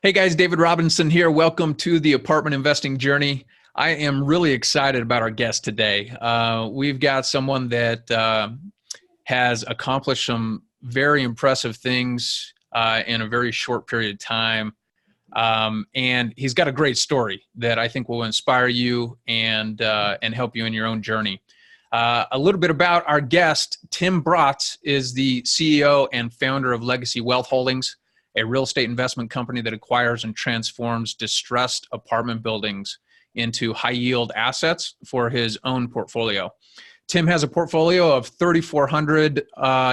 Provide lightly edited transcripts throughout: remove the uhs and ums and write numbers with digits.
Hey guys, David Robinson here. Welcome to the apartment investing journey. I am really excited about our guest today. We've got someone that has accomplished some very impressive things in a very short period of time. And he's got a great story that I think will inspire you and help you in your own journey. A little bit about our guest. Tim Bratz is the CEO and founder of Legacy Wealth Holdings, a real estate investment company that acquires and transforms distressed apartment buildings into high-yield assets for his own portfolio. Tim has a portfolio of 3,400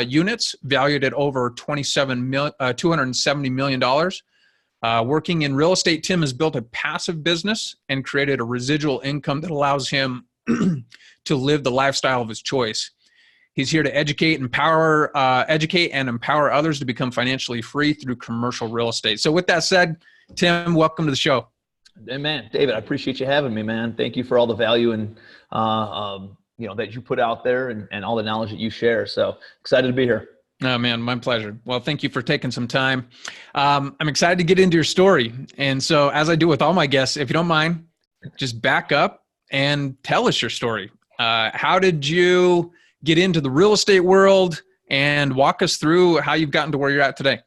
units valued at over $270 million. Working in real estate, Tim has built a passive business and created a residual income that allows him to live the lifestyle of his choice. He's here to educate and empower others to become financially free through commercial real estate. So with that said, Tim, welcome to the show. Hey man, David, I appreciate you having me, man. Thank you for all the value and that you put out there and all the knowledge that you share. So excited to be here. Oh man, my pleasure. Well, thank you for taking some time. I'm excited to get into your story. And so as I do with all my guests, if you don't mind, just back up and tell us your story. How did you get into the real estate world and walk us through how you've gotten to where you're at today?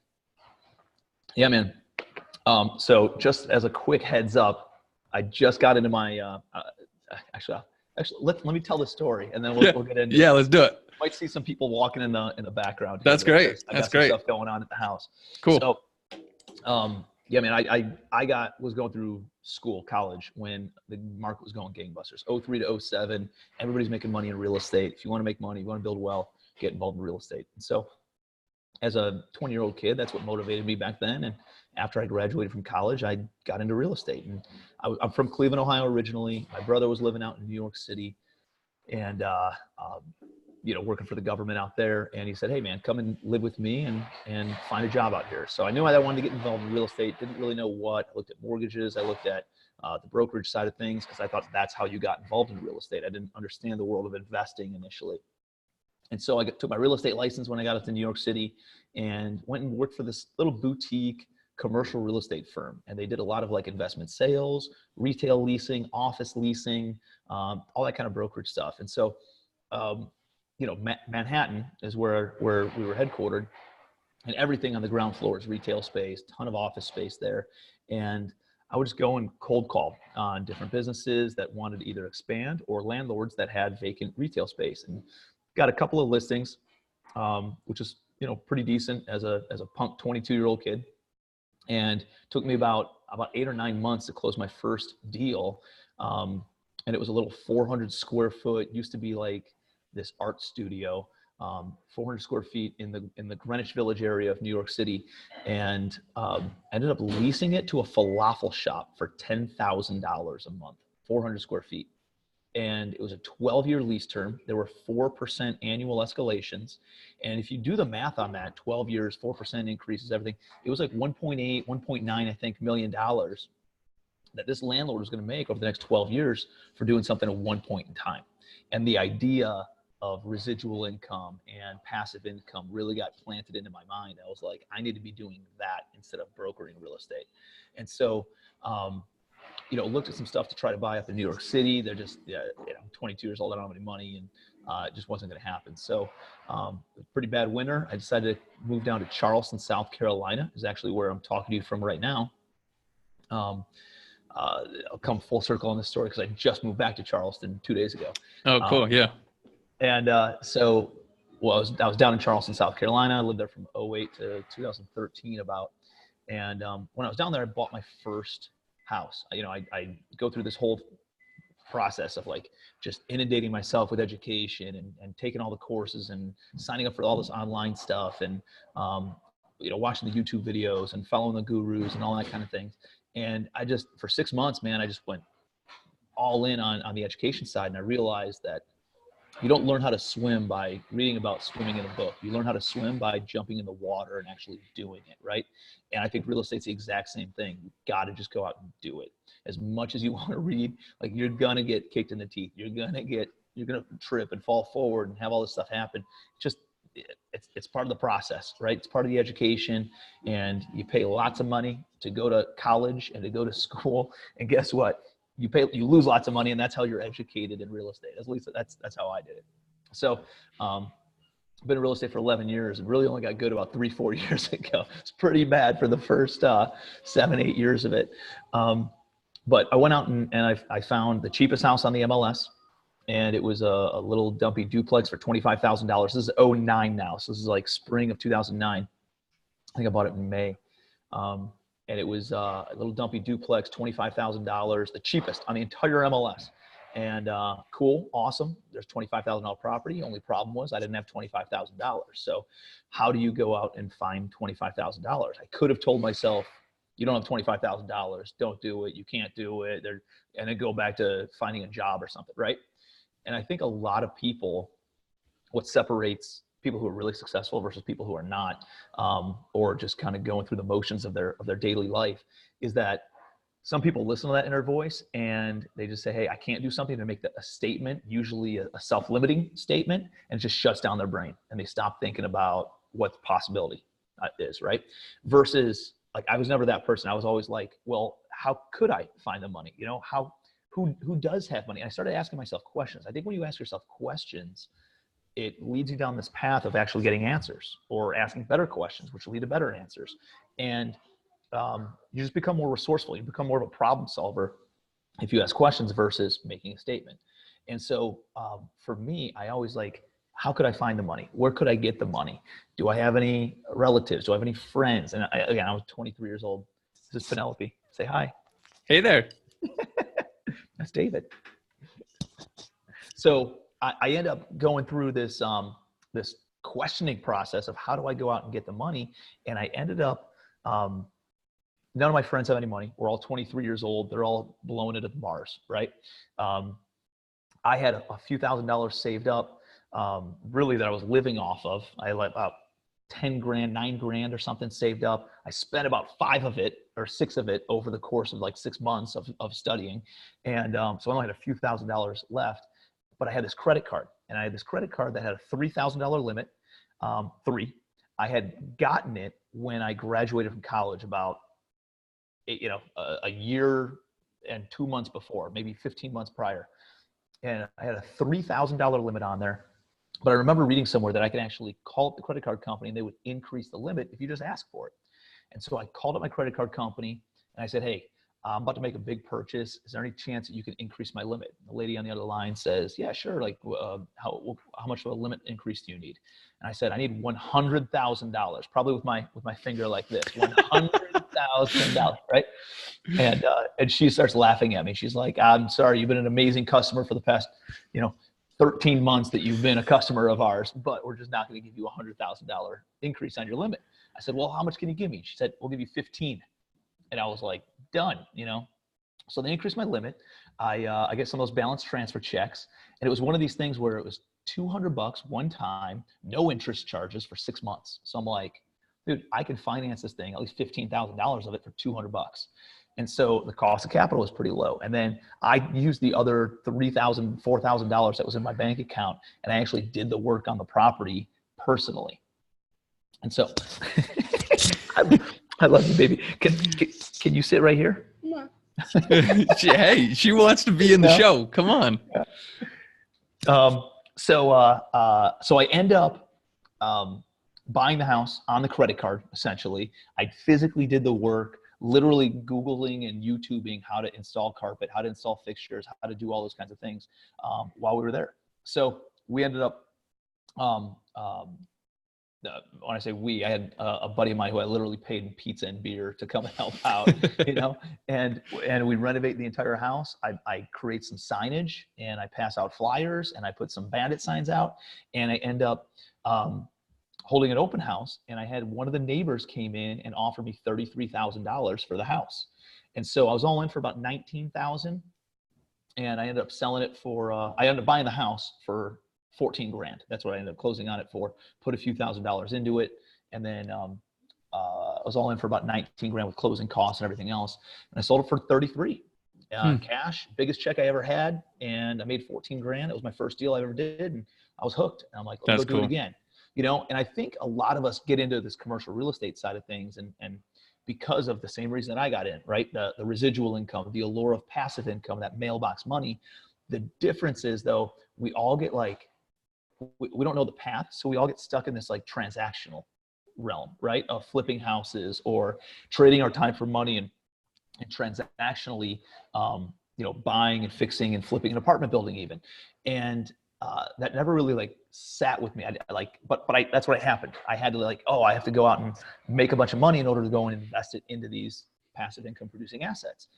Yeah, man. So just as a quick heads up, I just got into my, actually, let me tell the story and then we'll get into it. Yeah, let's do it. You might see some people walking in the background. That's great. I got some stuff going on at the house. Cool. So, yeah, man, I was going through college when the market was going gangbusters, 03 to 07. Everybody's making money in real estate. If you want to make money, you want to build wealth, get involved in real estate. And so as a 20-year-old kid, that's what motivated me back then. And after I graduated from college, I got into real estate. And I'm from Cleveland, Ohio originally. My brother was living out in New York City and, working for the government out there. And he said, hey man, come and live with me and find a job out here. So I knew I wanted to get involved in real estate. Didn't really know what. I looked at mortgages. I looked at the brokerage side of things because I thought that's how you got involved in real estate. I didn't understand the world of investing initially. And so I took my real estate license when I got up to New York City and went and worked for this little boutique commercial real estate firm. And they did a lot of like investment sales, retail leasing, office leasing, all that kind of brokerage stuff. And so, Manhattan is where we were headquartered, and everything on the ground floor is retail space, ton of office space there. And I would just go and cold call on different businesses that wanted to either expand or landlords that had vacant retail space, and got a couple of listings, which is, pretty decent as a punk 22-year-old kid. And took me about 8 or 9 months to close my first deal. And it was a little 400 square foot, used to be like this art studio, 400 square feet in the Greenwich Village area of New York City, and ended up leasing it to a falafel shop for $10,000 a month, 400 square feet. And it was a 12-year lease term. There were 4% annual escalations. And if you do the math on that, 12 years, 4% increases, everything, it was like 1.8, 1.9, I think, $million that this landlord was going to make over the next 12 years for doing something at one point in time. And the idea of residual income and passive income really got planted into my mind. I was like, I need to be doing that instead of brokering real estate. And so, looked at some stuff to try to buy up in New York City. They're just, 22 years old, I don't have any money, and it just wasn't going to happen. So, pretty bad winter. I decided to move down to Charleston, South Carolina, is actually where I'm talking to you from right now. I'll come full circle on this story because I just moved back to Charleston 2 days ago. Oh, cool. Yeah. And I was down in Charleston, South Carolina. I lived there from 2008 to 2013 about. And when I was down there, I bought my first house. I go through this whole process of like just inundating myself with education and taking all the courses and signing up for all this online stuff and, watching the YouTube videos and following the gurus and all that kind of thing. And for 6 months, man, I just went all in on the education side. And I realized that you don't learn how to swim by reading about swimming in a book. You learn how to swim by jumping in the water and actually doing it, right? And I think real estate's the exact same thing. You got to just go out and do it. As much as you want to read, like you're going to get kicked in the teeth. You're going to trip and fall forward and have all this stuff happen. Just it's part of the process, right? It's part of the education, and you pay lots of money to go to college and to go to school. And guess what? You lose lots of money, and that's how you're educated in real estate. At least that's how I did it. So, I've been in real estate for 11 years and really only got good about 3-4 years ago. It's pretty bad for the first 7-8 years of it. But I went out and I found the cheapest house on the MLS, and it was a little dumpy duplex for $25,000. This is 2009 now. So this is like spring of 2009. I think I bought it in May. And it was a little dumpy duplex, $25,000, the cheapest on the entire MLS. And cool, awesome. There's $25,000 property. Only problem was I didn't have $25,000. So how do you go out and find $25,000? I could have told myself, you don't have $25,000. Don't do it. You can't do it. And then go back to finding a job or something, right? And I think a lot of people, what separates people who are really successful versus people who are not, or just kind of going through the motions of their daily life, is that some people listen to that inner voice and they just say, hey, I can't do something, to make a statement, usually a self-limiting statement, and it just shuts down their brain and they stop thinking about what the possibility is, right? Versus, like, I was never that person. I was always like, well, how could I find the money? You know, who does have money? And I started asking myself questions. I think when you ask yourself questions, it leads you down this path of actually getting answers, or asking better questions, which lead to better answers. And you just become more resourceful. You become more of a problem solver if you ask questions versus making a statement. And so for me, I always like, how could I find the money? Where could I get the money? Do I have any relatives? Do I have any friends? And again, I was 23 years old. This is Penelope. Say hi. Hey there. That's David. So I end up going through this this questioning process of how do I go out and get the money? And I ended up, none of my friends have any money. We're all 23 years old. They're all blowing it at the bars, right? I had a few $1,000s saved up, really, that I was living off of. I had about 10 grand, 9 grand or something saved up. I spent about 5 of it or 6 of it over the course of like 6 months of studying. And so I only had a few $1,000s left, but I had this credit card, and I had this credit card that had a $3,000 limit. I had gotten it when I graduated from college about, a year and 2 months before, maybe 15 months prior. And I had a $3,000 limit on there. But I remember reading somewhere that I could actually call up the credit card company and they would increase the limit if you just ask for it. And so I called up my credit card company and I said, hey, I'm about to make a big purchase. Is there any chance that you can increase my limit? The lady on the other line says, yeah, sure. Like, how much of a limit increase do you need? And I said, I need $100,000, probably with my finger like this, $100,000, right? And she starts laughing at me. She's like, I'm sorry, you've been an amazing customer for the past, 13 months that you've been a customer of ours, but we're just not going to give you a $100,000 increase on your limit. I said, well, how much can you give me? She said, we'll give you 15. And I was like, done, So they increased my limit. I get some of those balance transfer checks. And it was one of these things where it was $200 one time, no interest charges for 6 months. So I'm like, dude, I can finance this thing, at least $15,000 of it for $200. And so the cost of capital was pretty low. And then I used the other $3,000, $4,000 that was in my bank account, and I actually did the work on the property personally. And so I love you, baby. Can you sit right here? No. Hey, she wants to be in the show. Come on. So I end up buying the house on the credit card, essentially. I physically did the work, literally Googling and YouTubing how to install carpet, how to install fixtures, how to do all those kinds of things while we were there. So we ended up, when I say we, I had a buddy of mine who I literally paid in pizza and beer to come and help out, and we renovate the entire house. I create some signage and I pass out flyers and I put some bandit signs out, and I end up holding an open house. And I had one of the neighbors came in and offered me $33,000 for the house. And so I was all in for about $19,000, and I ended up selling it for, I ended up buying the house for 14 grand. That's what I ended up closing on it for, put a few $1,000s into it. And then I was all in for about 19 grand with closing costs and everything else. And I sold it for 33 cash, biggest check I ever had. And I made 14 grand. It was my first deal I ever did. And I was hooked. And I'm like, let's go do it again. you know, and I think a lot of us get into this commercial real estate side of things, and because of the same reason that I got in, right? The residual income, the allure of passive income, that mailbox money. The difference is, though, we all get like, we don't know the path, so we all get stuck in this like transactional realm, right? Of flipping houses or trading our time for money, and transactionally, you know, buying and fixing and flipping an apartment building even. And that never really like sat with me. But that's what happened. I had to like, oh, I have to go out and make a bunch of money in order to go and invest it into these passive income producing assets.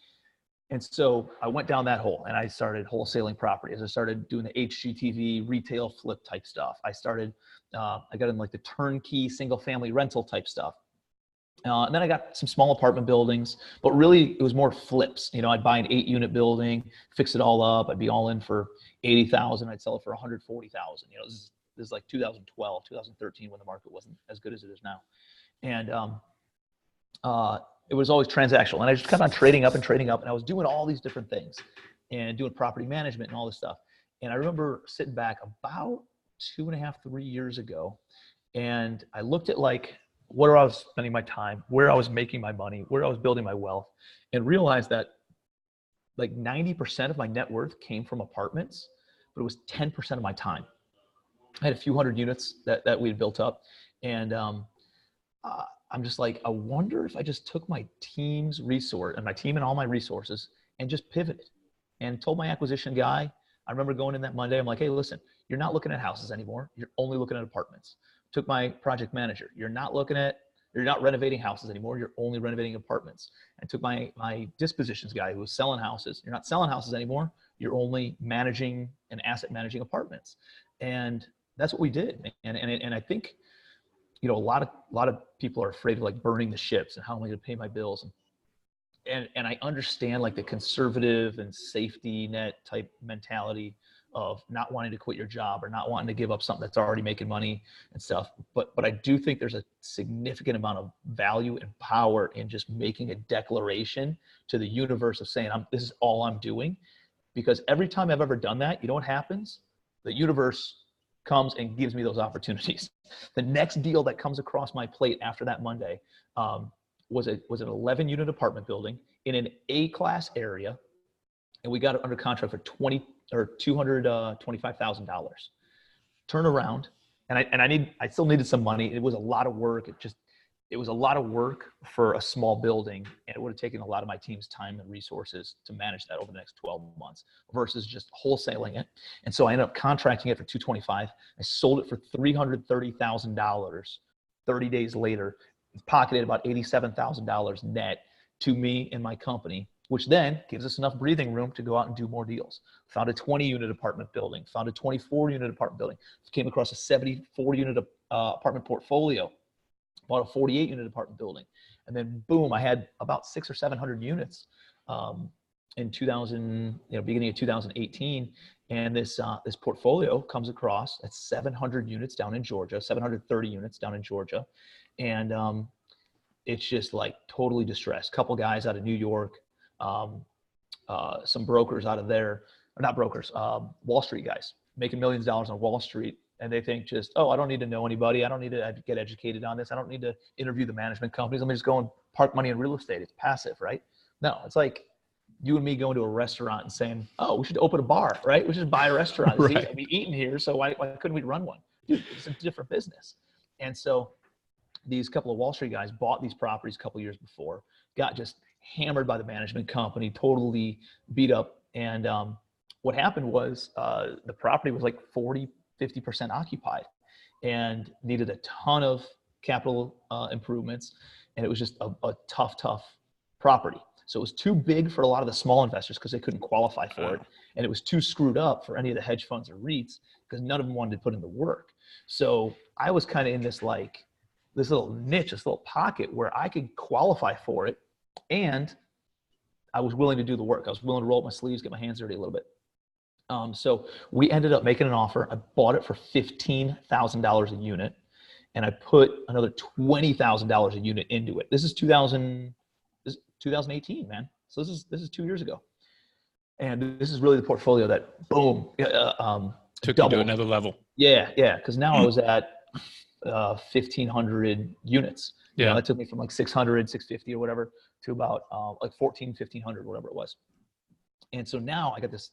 And so I went down that hole, and I started wholesaling properties. I started doing the HGTV retail flip type stuff. I got in like the turnkey single family rental type stuff. And then I got some small apartment buildings, but really it was more flips. You know, I'd buy an 8-unit building, fix it all up. I'd be all in for 80,000. I'd sell it for 140,000. You know, this is like 2012, 2013, when the market wasn't as good as it is now. And it was always transactional, and I just kept on trading up, and I was doing all these different things and doing property management and all this stuff. And I remember sitting back about 2.5, 3 years ago, and I looked at like where I was spending my time, where I was making my money, where I was building my wealth, and realized that like 90% of my net worth came from apartments, but it was 10% of my time. I had a few hundred units that we had built up, and I'm just like, I wonder if I just took my team's resource and my team and all my resources and just pivoted and told my acquisition guy. I remember going in that Monday, I'm like, hey, listen, you're not looking at houses anymore. You're only looking at apartments. Took my project manager. You're not renovating houses anymore. You're only renovating apartments. And took my dispositions guy who was selling houses. You're not selling houses anymore. You're only managing and asset managing apartments. And that's what we did. And I think, you know, a lot of people are afraid of like burning the ships and how am I going to pay my bills. And I understand like the conservative and safety net type mentality of not wanting to quit your job or not wanting to give up something that's already making money and stuff. But I do think there's a significant amount of value and power in just making a declaration to the universe of saying, this is all I'm doing. Because every time I've ever done that, you know what happens? The universe comes and gives me those opportunities. The next deal that comes across my plate after that Monday was an 11-unit apartment building in an A-class area, and we got it under contract for $225,000. Turn around, and I still needed some money. It was a lot of work. It was a lot of work for a small building, and it would have taken a lot of my team's time and resources to manage that over the next 12 months versus just wholesaling it. And so I ended up contracting it for $225,000. I sold it for $330,000. 30 days later, pocketed about $87,000 net to me and my company, which then gives us enough breathing room to go out and do more deals. Found a 20-unit apartment building, found a 24-unit apartment building, came across a 74-unit apartment portfolio, bought a 48-unit apartment building. And then boom, I had about 600 or 700 units in beginning of 2018. And this portfolio comes across at 700 units down in Georgia, 730 units down in Georgia. And it's just like totally distressed. Couple guys out of New York, some brokers out of there, or not brokers, Wall Street guys making millions of dollars on Wall Street. And they think just, oh, I don't need to know anybody. I don't need to get educated on this. I don't need to interview the management companies. Let me just go and park money in real estate. It's passive, right? No, it's like you and me going to a restaurant and saying, oh, we should open a bar, right? We should buy a restaurant. Right. We eating here, so why couldn't we run one? Dude, it's a different business. And so these couple of Wall Street guys bought these properties a couple of years before, got just hammered by the management company, totally beat up. And what happened was the property was like 50% occupied and needed a ton of capital improvements. And it was just a tough property. So it was too big for a lot of the small investors because they couldn't qualify for it. And it was too screwed up for any of the hedge funds or REITs because none of them wanted to put in the work. So I was kind of in this little niche, this little pocket where I could qualify for it. And I was willing to do the work. I was willing to roll up my sleeves, get my hands dirty a little bit. So we ended up making an offer. I bought it for $15,000 a unit, and I put another $20,000 a unit into it. This is 2018, man. So this is 2 years ago, and this is really the portfolio that boom took you to another level. Yeah. Because now I was at 1,500 units. Yeah. You know, that took me from like 600, 650 or whatever to about like 1,500, whatever it was. And so now I got this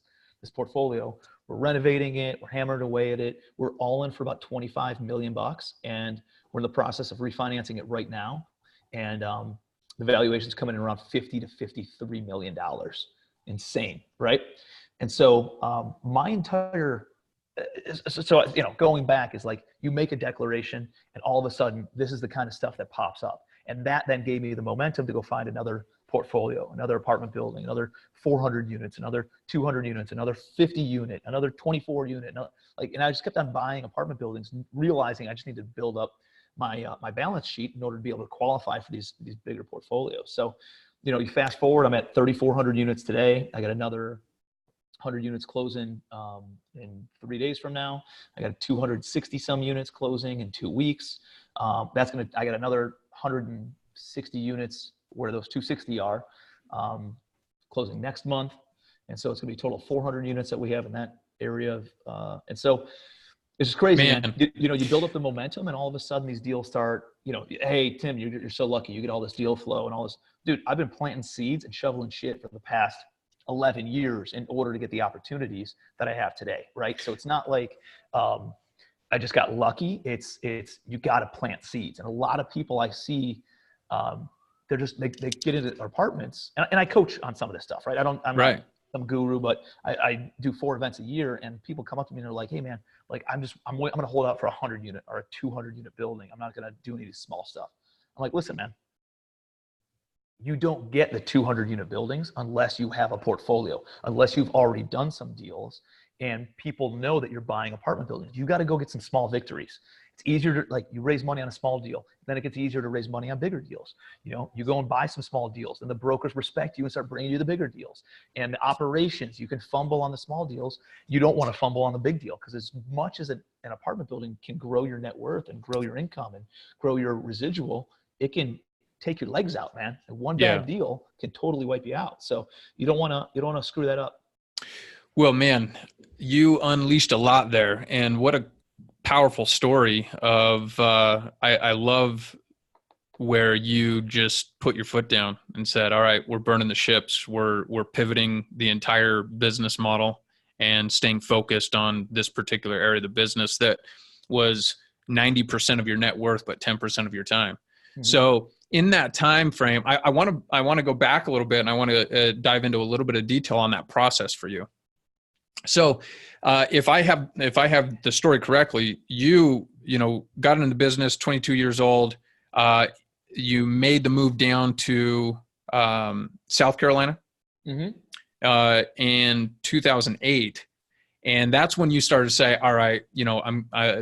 portfolio. We're renovating it. We're hammering away at it. We're all in for about 25 million bucks, and we're in the process of refinancing it right now. And the valuation's coming in around 50 to 53 million dollars. Insane, right? And so my entire so you know, going back is like you make a declaration, and all of a sudden this is the kind of stuff that pops up, and that then gave me the momentum to go find another portfolio, another apartment building, another 400 units, another 200 units, another 50 unit, another 24 unit, and I just kept on buying apartment buildings, realizing I just need to build up my my balance sheet in order to be able to qualify for these bigger portfolios. So, you know, you fast forward, I'm at 3,400 units today. I got another 100 units closing in 3 days from now. I got 260 some units closing in 2 weeks. I got another 160 units where those 260 are closing next month. And so it's gonna be a total of 400 units that we have in that area. And so it's just crazy, man. You know, you build up the momentum, and all of a sudden these deals start, you know, hey, Tim, you're so lucky. You get all this deal flow and all this. Dude, I've been planting seeds and shoveling shit for the past 11 years in order to get the opportunities that I have today, right? So it's not like I just got lucky. It's you got to plant seeds. And a lot of people I see, they're just they get into their apartments, and I coach on some of this stuff, right? I'm not some guru, but I do 4 events a year, and people come up to me and they're like, hey man, like I'm going to hold out for a 100 unit or a 200 unit building. I'm not going to do any of these small stuff. I'm like, listen, man, you don't get the 200 unit buildings unless you have a portfolio, unless you've already done some deals and people know that you're buying apartment buildings. You got to go get some small victories. It's easier to, like, you raise money on a small deal, then it gets easier to raise money on bigger deals. You know, you go and buy some small deals, and the brokers respect you and start bringing you the bigger deals. And the operations, you can fumble on the small deals. You don't want to fumble on the big deal, because as much as an apartment building can grow your net worth and grow your income and grow your residual, it can take your legs out, man. And one bad deal can totally wipe you out. So you don't want to screw that up. Well, man, you unleashed a lot there, and what a powerful story of, I love where you just put your foot down and said, all right, we're burning the ships. We're pivoting the entire business model and staying focused on this particular area of the business that was 90% of your net worth, but 10% of your time. Mm-hmm. So in that time frame, I want to go back a little bit, and I want to dive into a little bit of detail on that process for you. So if I have the story correctly, you got into the business, 22 years old. You made the move down to South Carolina in 2008, and that's when you started to say, all right,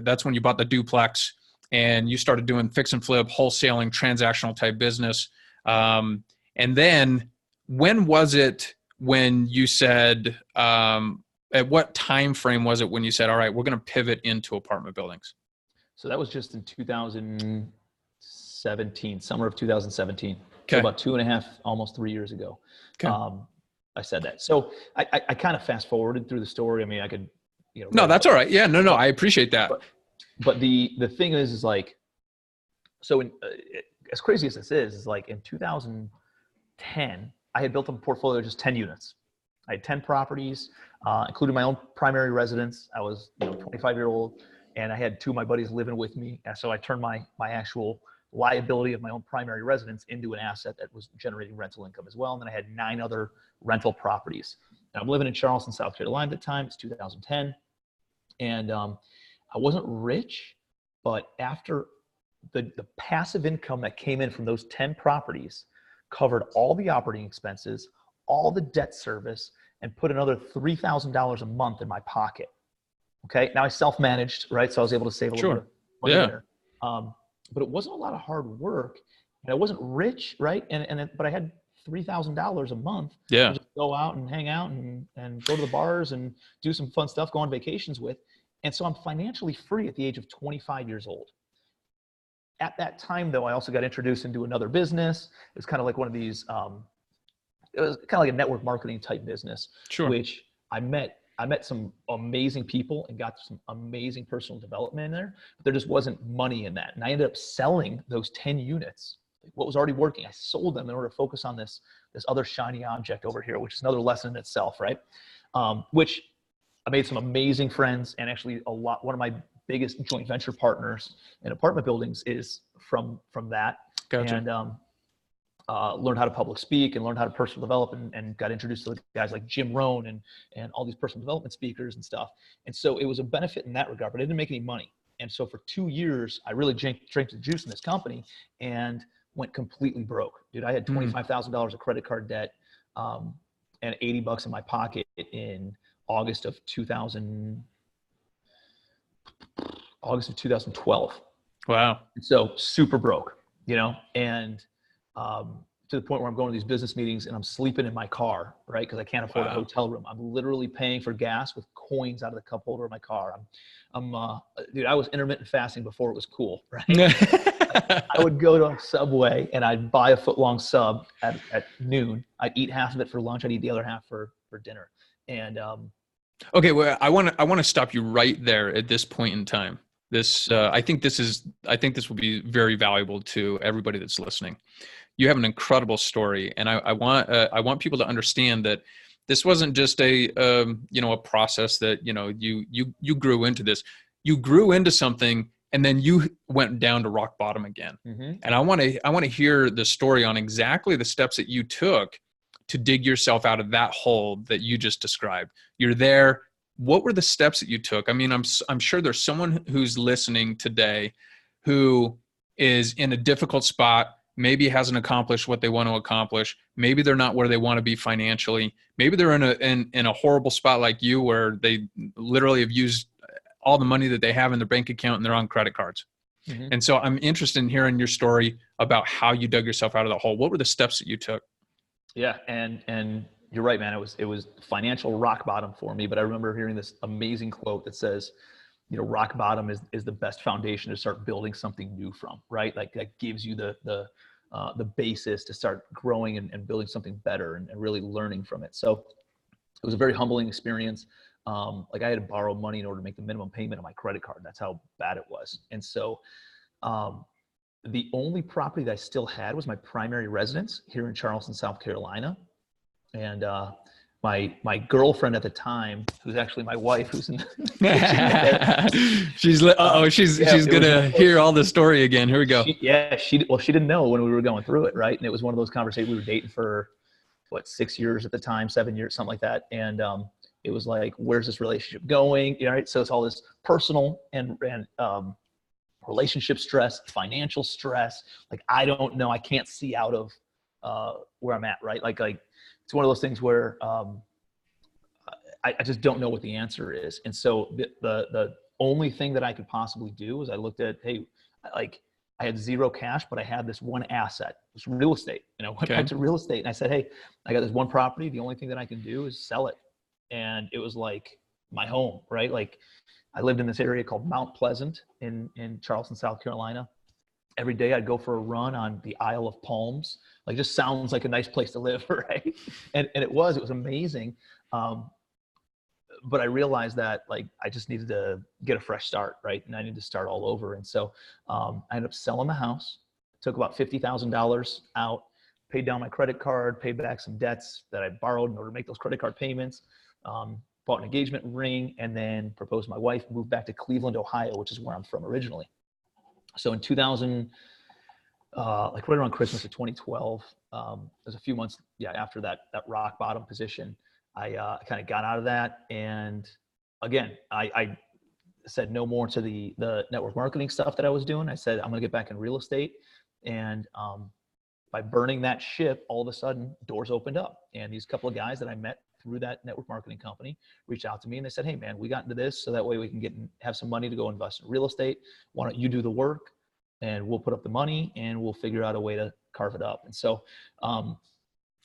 that's when you bought the duplex and you started doing fix and flip, wholesaling, transactional type business. And then when was it when you said, at what time frame was it when you said, all right, we're going to pivot into apartment buildings? So that was just in 2017, summer of 2017. Okay. So about 2.5, almost 3 years ago. Okay. I said that. So I kind of fast forwarded through the story. I mean, I could, no, that's all right. Yeah, no, I appreciate that. But the thing is like, so as crazy as this is like in 2010, I had built a portfolio of just 10 units. I had 10 properties, including my own primary residence. I was 25-year-old, and I had 2 of my buddies living with me. And so I turned my actual liability of my own primary residence into an asset that was generating rental income as well. And then I had 9 other rental properties. And I'm living in Charleston, South Carolina at the time. It's 2010. And I wasn't rich, but after the passive income that came in from those 10 properties covered all the operating expenses, all the debt service, and put another $3,000 a month in my pocket. Okay. Now I self-managed, right? So I was able to save a little bit of money there. But it wasn't a lot of hard work, and I wasn't rich, right? But I had $3,000 a month to just go out and hang out and go to the bars and do some fun stuff, go on vacations with. And so I'm financially free at the age of 25 years old. At that time, though, I also got introduced into another business. It was kind of like one of these, it was kind of like a network marketing type business, which I met I met some amazing people and got some amazing personal development in there, but there just wasn't money in that. And I ended up selling those 10 units, what was already working. I sold them in order to focus on this other shiny object over here, which is another lesson in itself, right? Which I made some amazing friends, and actually one of my biggest joint venture partners in apartment buildings is from that. Gotcha. And learned how to public speak and learned how to personal develop, and got introduced to guys like Jim Rohn and all these personal development speakers and stuff. And so it was a benefit in that regard, but I didn't make any money. And so for 2 years, I really drank the juice in this company and went completely broke. Dude, I had $25,000 of credit card debt and $80 in my pocket in August of 2012. Wow. And so super broke, and to the point where I'm going to these business meetings and I'm sleeping in my car, right? Because I can't afford a hotel room. I'm literally paying for gas with coins out of the cup holder of my car. Dude, I was intermittent fasting before it was cool, right? I would go to a Subway and I'd buy a foot-long sub at noon. I'd eat half of it for lunch. I'd eat the other half for dinner. And okay, well, I want to stop you right there at this point in time. I think this will be very valuable to everybody that's listening. You have an incredible story, and I want people to understand that this wasn't just a process that you grew into this. You grew into something, and then you went down to rock bottom again. Mm-hmm. And I want to hear the story on exactly the steps that you took to dig yourself out of that hole that you just described. You're there. What were the steps that you took? I mean, I'm sure there's someone who's listening today who is in a difficult spot, maybe hasn't accomplished what they want to accomplish. Maybe they're not where they want to be financially. Maybe they're in a horrible spot like you, where they literally have used all the money that they have in their bank account and they're on credit cards. Mm-hmm. And so I'm interested in hearing your story about how you dug yourself out of the hole. What were the steps that you took? Yeah. And you're right, man. It was financial rock bottom for me, but I remember hearing this amazing quote that says, rock bottom is the best foundation to start building something new from, right? Like that gives you the basis to start growing and building something better and really learning from it. So it was a very humbling experience. Like I had to borrow money in order to make the minimum payment on my credit card. That's how bad it was. And so the only property that I still had was my primary residence here in Charleston, South Carolina. And my girlfriend at the time, who's actually my wife, who's in she's gonna hear all the story again. Here we go. She didn't know when we were going through it, right? And it was one of those conversations. We were dating for 6 years at the time, 7 years, something like that. And it was like, where's this relationship going? Right? So it's all this personal and relationship stress, financial stress. Like, I don't know, I can't see out of where I'm at, right? Like it's one of those things where I just don't know what the answer is. And so the only thing that I could possibly do is I looked at, hey, like I had zero cash, but I had this one asset, this real estate. Went back to real estate, and I said, hey, I got this one property. The only thing that I can do is sell it. And it was like my home, right? Like I lived in this area called Mount Pleasant in Charleston, South Carolina. Every day I'd go for a run on the Isle of Palms. Like, just sounds like a nice place to live, right? And it was amazing. But I realized that like I just needed to get a fresh start, right? And I needed to start all over. And so I ended up selling the house, took about $50,000 out, paid down my credit card, paid back some debts that I borrowed in order to make those credit card payments, bought an engagement ring, and then proposed to my wife, moved back to Cleveland, Ohio, which is where I'm from originally. So in 2000, like right around Christmas of 2012, there's a few months after that rock bottom position, I kind of got out of that. And again, I said no more to the network marketing stuff that I was doing. I said, I'm going to get back in real estate. And by burning that ship, all of a sudden doors opened up. And these couple of guys that I met through that network marketing company reached out to me and they said, hey man, we got into this so that way we can have some money to go invest in real estate. Why don't you do the work and we'll put up the money and we'll figure out a way to carve it up. And so,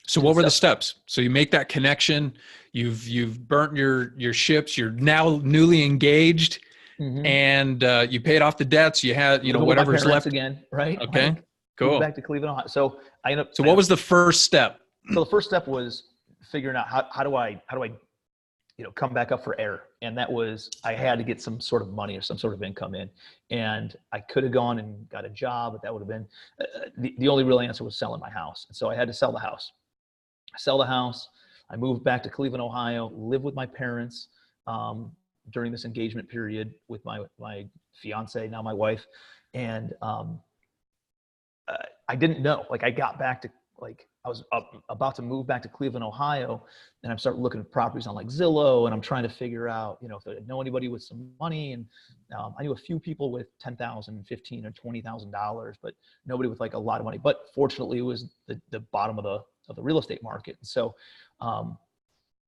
so what were the steps? So you make that connection, you've burnt your ships, you're now newly engaged, mm-hmm. and you paid off the debts, you had, whatever's left again, right? Okay, like, cool. Back to Cleveland, Ohio. So what was the first step? So the first step was figuring out how do I come back up for air. And that was, I had to get some sort of money or some sort of income in. And I could have gone and got a job, but that would have been, the only real answer was selling my house. And so I had to sell the house. I moved back to Cleveland, Ohio, lived with my parents during this engagement period with my fiance, now my wife. And I didn't know, like I got back to I was about to move back to Cleveland, Ohio, and I'm starting looking at properties on like Zillow, and I'm trying to figure out, if I know anybody with some money. And I knew a few people with $10,000, $15,000 or $20,000, but nobody with like a lot of money. But fortunately, it was the bottom of the real estate market. And so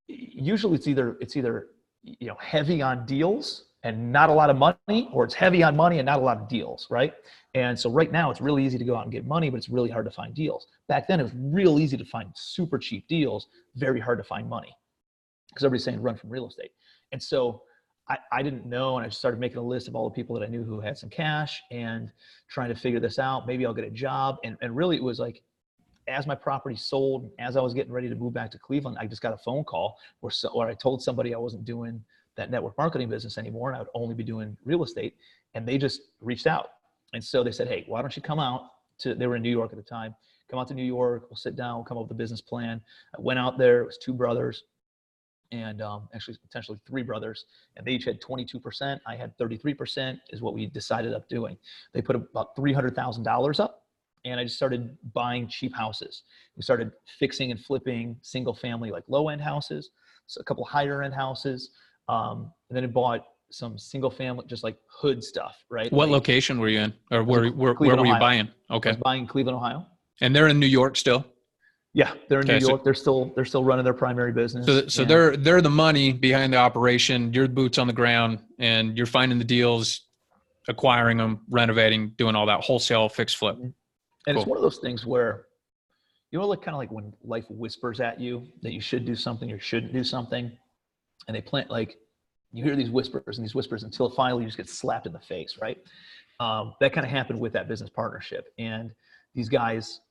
usually it's either heavy on deals and not a lot of money, or it's heavy on money and not a lot of deals, right? And so right now it's really easy to go out and get money, but it's really hard to find deals. Back then it was real easy to find super cheap deals, very hard to find money, because everybody's saying run from real estate. And so I didn't know, and I started making a list of all the people that I knew who had some cash and trying to figure this out. Maybe I'll get a job. And really it was like, as my property sold, as I was getting ready to move back to Cleveland, I just got a phone call where I told somebody I wasn't doing that network marketing business anymore, and I would only be doing real estate. And they just reached out. And so they said, hey, why don't you come out they were in New York at the time, come out to New York, we'll sit down, we'll come up with a business plan. I went out there, it was two brothers, and actually potentially three brothers, and they each had 22%. I had 33% is what we decided up doing. They put about $300,000 up, and I just started buying cheap houses. We started fixing and flipping single family, like low end houses, so a couple higher end houses. And then I bought some single family, just like hood stuff, right? What location were you in, or where were you buying? Okay. I was buying Cleveland, Ohio. And they're in New York still? Yeah, they're in New York. They're still running their primary business. So they're the money behind the operation. You're the boots on the ground, and you're finding the deals, acquiring them, renovating, doing all that wholesale fix flip. And Cool. It's one of those things where, like kind of like when life whispers at you that you should do something or shouldn't do something, and they plant, like, you hear these whispers until finally you just get slapped in the face, right? That kind of happened with that business partnership. And these guys,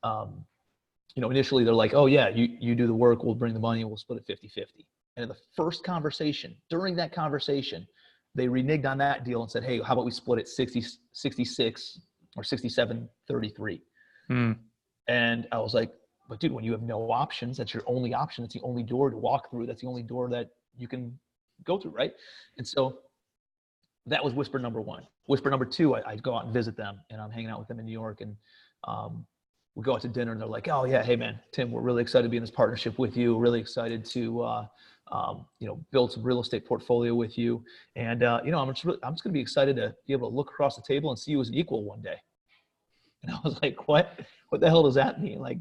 initially they're like, oh yeah, you do the work, we'll bring the money, and we'll split it 50-50. And in the first conversation, during that conversation, they reneged on that deal and said, hey, how about we split it 66 or 67-33? And I was like, but dude, when you have no options, that's your only option. That's the only door to walk through. That's the only door that you can go through, right? And so that was whisper number one. Whisper number two, I'd go out and visit them, and I'm hanging out with them in New York, and we go out to dinner, and they're like, oh yeah, hey man, Tim, we're really excited to be in this partnership with you. We're really excited to build some real estate portfolio with you. And I'm just going to be excited to be able to look across the table and see you as an equal one day. And I was like, what the hell does that mean? Like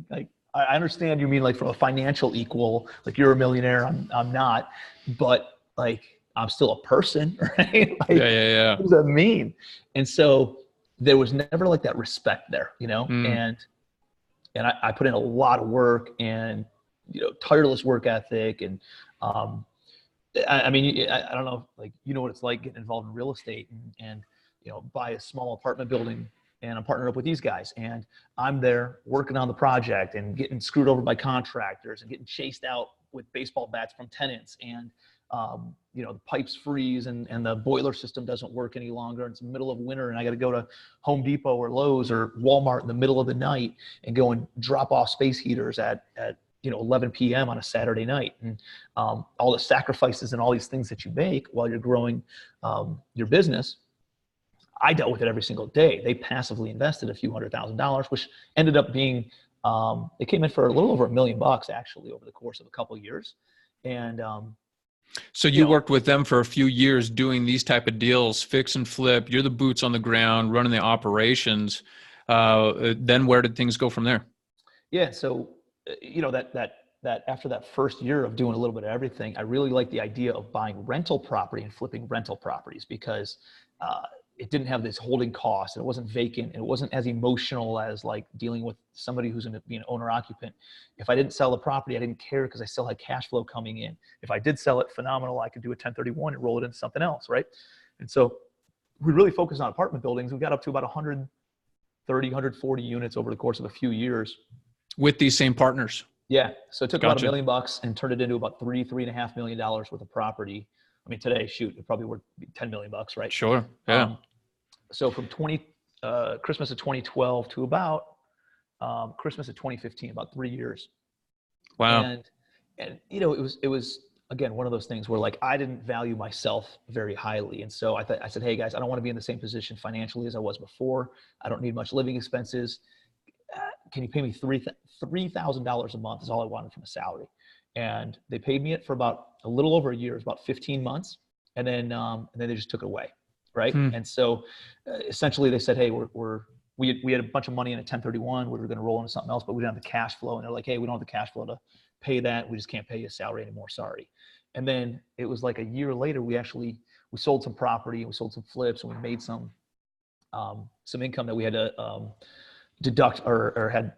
I understand you mean like from a financial equal, like you're a millionaire, I'm not, but like I'm still a person, right? Like, Yeah. What does that mean? And so there was never like that respect there, and I put in a lot of work and, tireless work ethic. And I mean, I don't know, like, what it's like getting involved in real estate and buy a small apartment building, and I'm partnered up with these guys, and I'm there working on the project and getting screwed over by contractors and getting chased out with baseball bats from tenants. And, the pipes freeze and the boiler system doesn't work any longer. It's the middle of winter, and I got to go to Home Depot or Lowe's or Walmart in the middle of the night and go and drop off space heaters at 11 p.m. on a Saturday night. And all the sacrifices and all these things that you make while you're growing your business, I dealt with it every single day. They passively invested a few $100,000, which ended up being, it came in for a little over $1 million actually over the course of a couple of years. And so you worked with them for a few years doing these type of deals, fix and flip. You're the boots on the ground, running the operations. Then where did things go from there? Yeah, so that after that first year of doing a little bit of everything, I really liked the idea of buying rental property and flipping rental properties, because it didn't have this holding cost, and it wasn't vacant, and it wasn't as emotional as like dealing with somebody who's going to be an owner occupant. If I didn't sell the property, I didn't care, because I still had cash flow coming in. If I did sell it, phenomenal, I could do a 1031 and roll it into something else, right? And so we really focused on apartment buildings. We got up to about 130, 140 units over the course of a few years. With these same partners? Yeah. So it took about $1 Gotcha. million and turned it into about $3.5 million worth of property. I mean, today, shoot, it probably worth $10 million, right? Sure. Yeah. So from Christmas of 2012 to about Christmas of 2015, about 3 years. Wow. And you know, it was again one of those things where like I didn't value myself very highly, and so I said, hey guys, I don't want to be in the same position financially as I was before. I don't need much living expenses. Can you pay me $3,000 a month? Is all I wanted from a salary, and they paid me it for about a little over a year. It was about 15 months, and then they just took it away, right? And so essentially they said, hey, we had a bunch of money in a 1031. We were going to roll into something else, but we didn't have the cash flow. And they're like, hey, we don't have the cash flow to pay that. We just can't pay you a salary anymore. Sorry. And then it was like a year later, we sold some property and we sold some flips and we made some income that we had to deduct or had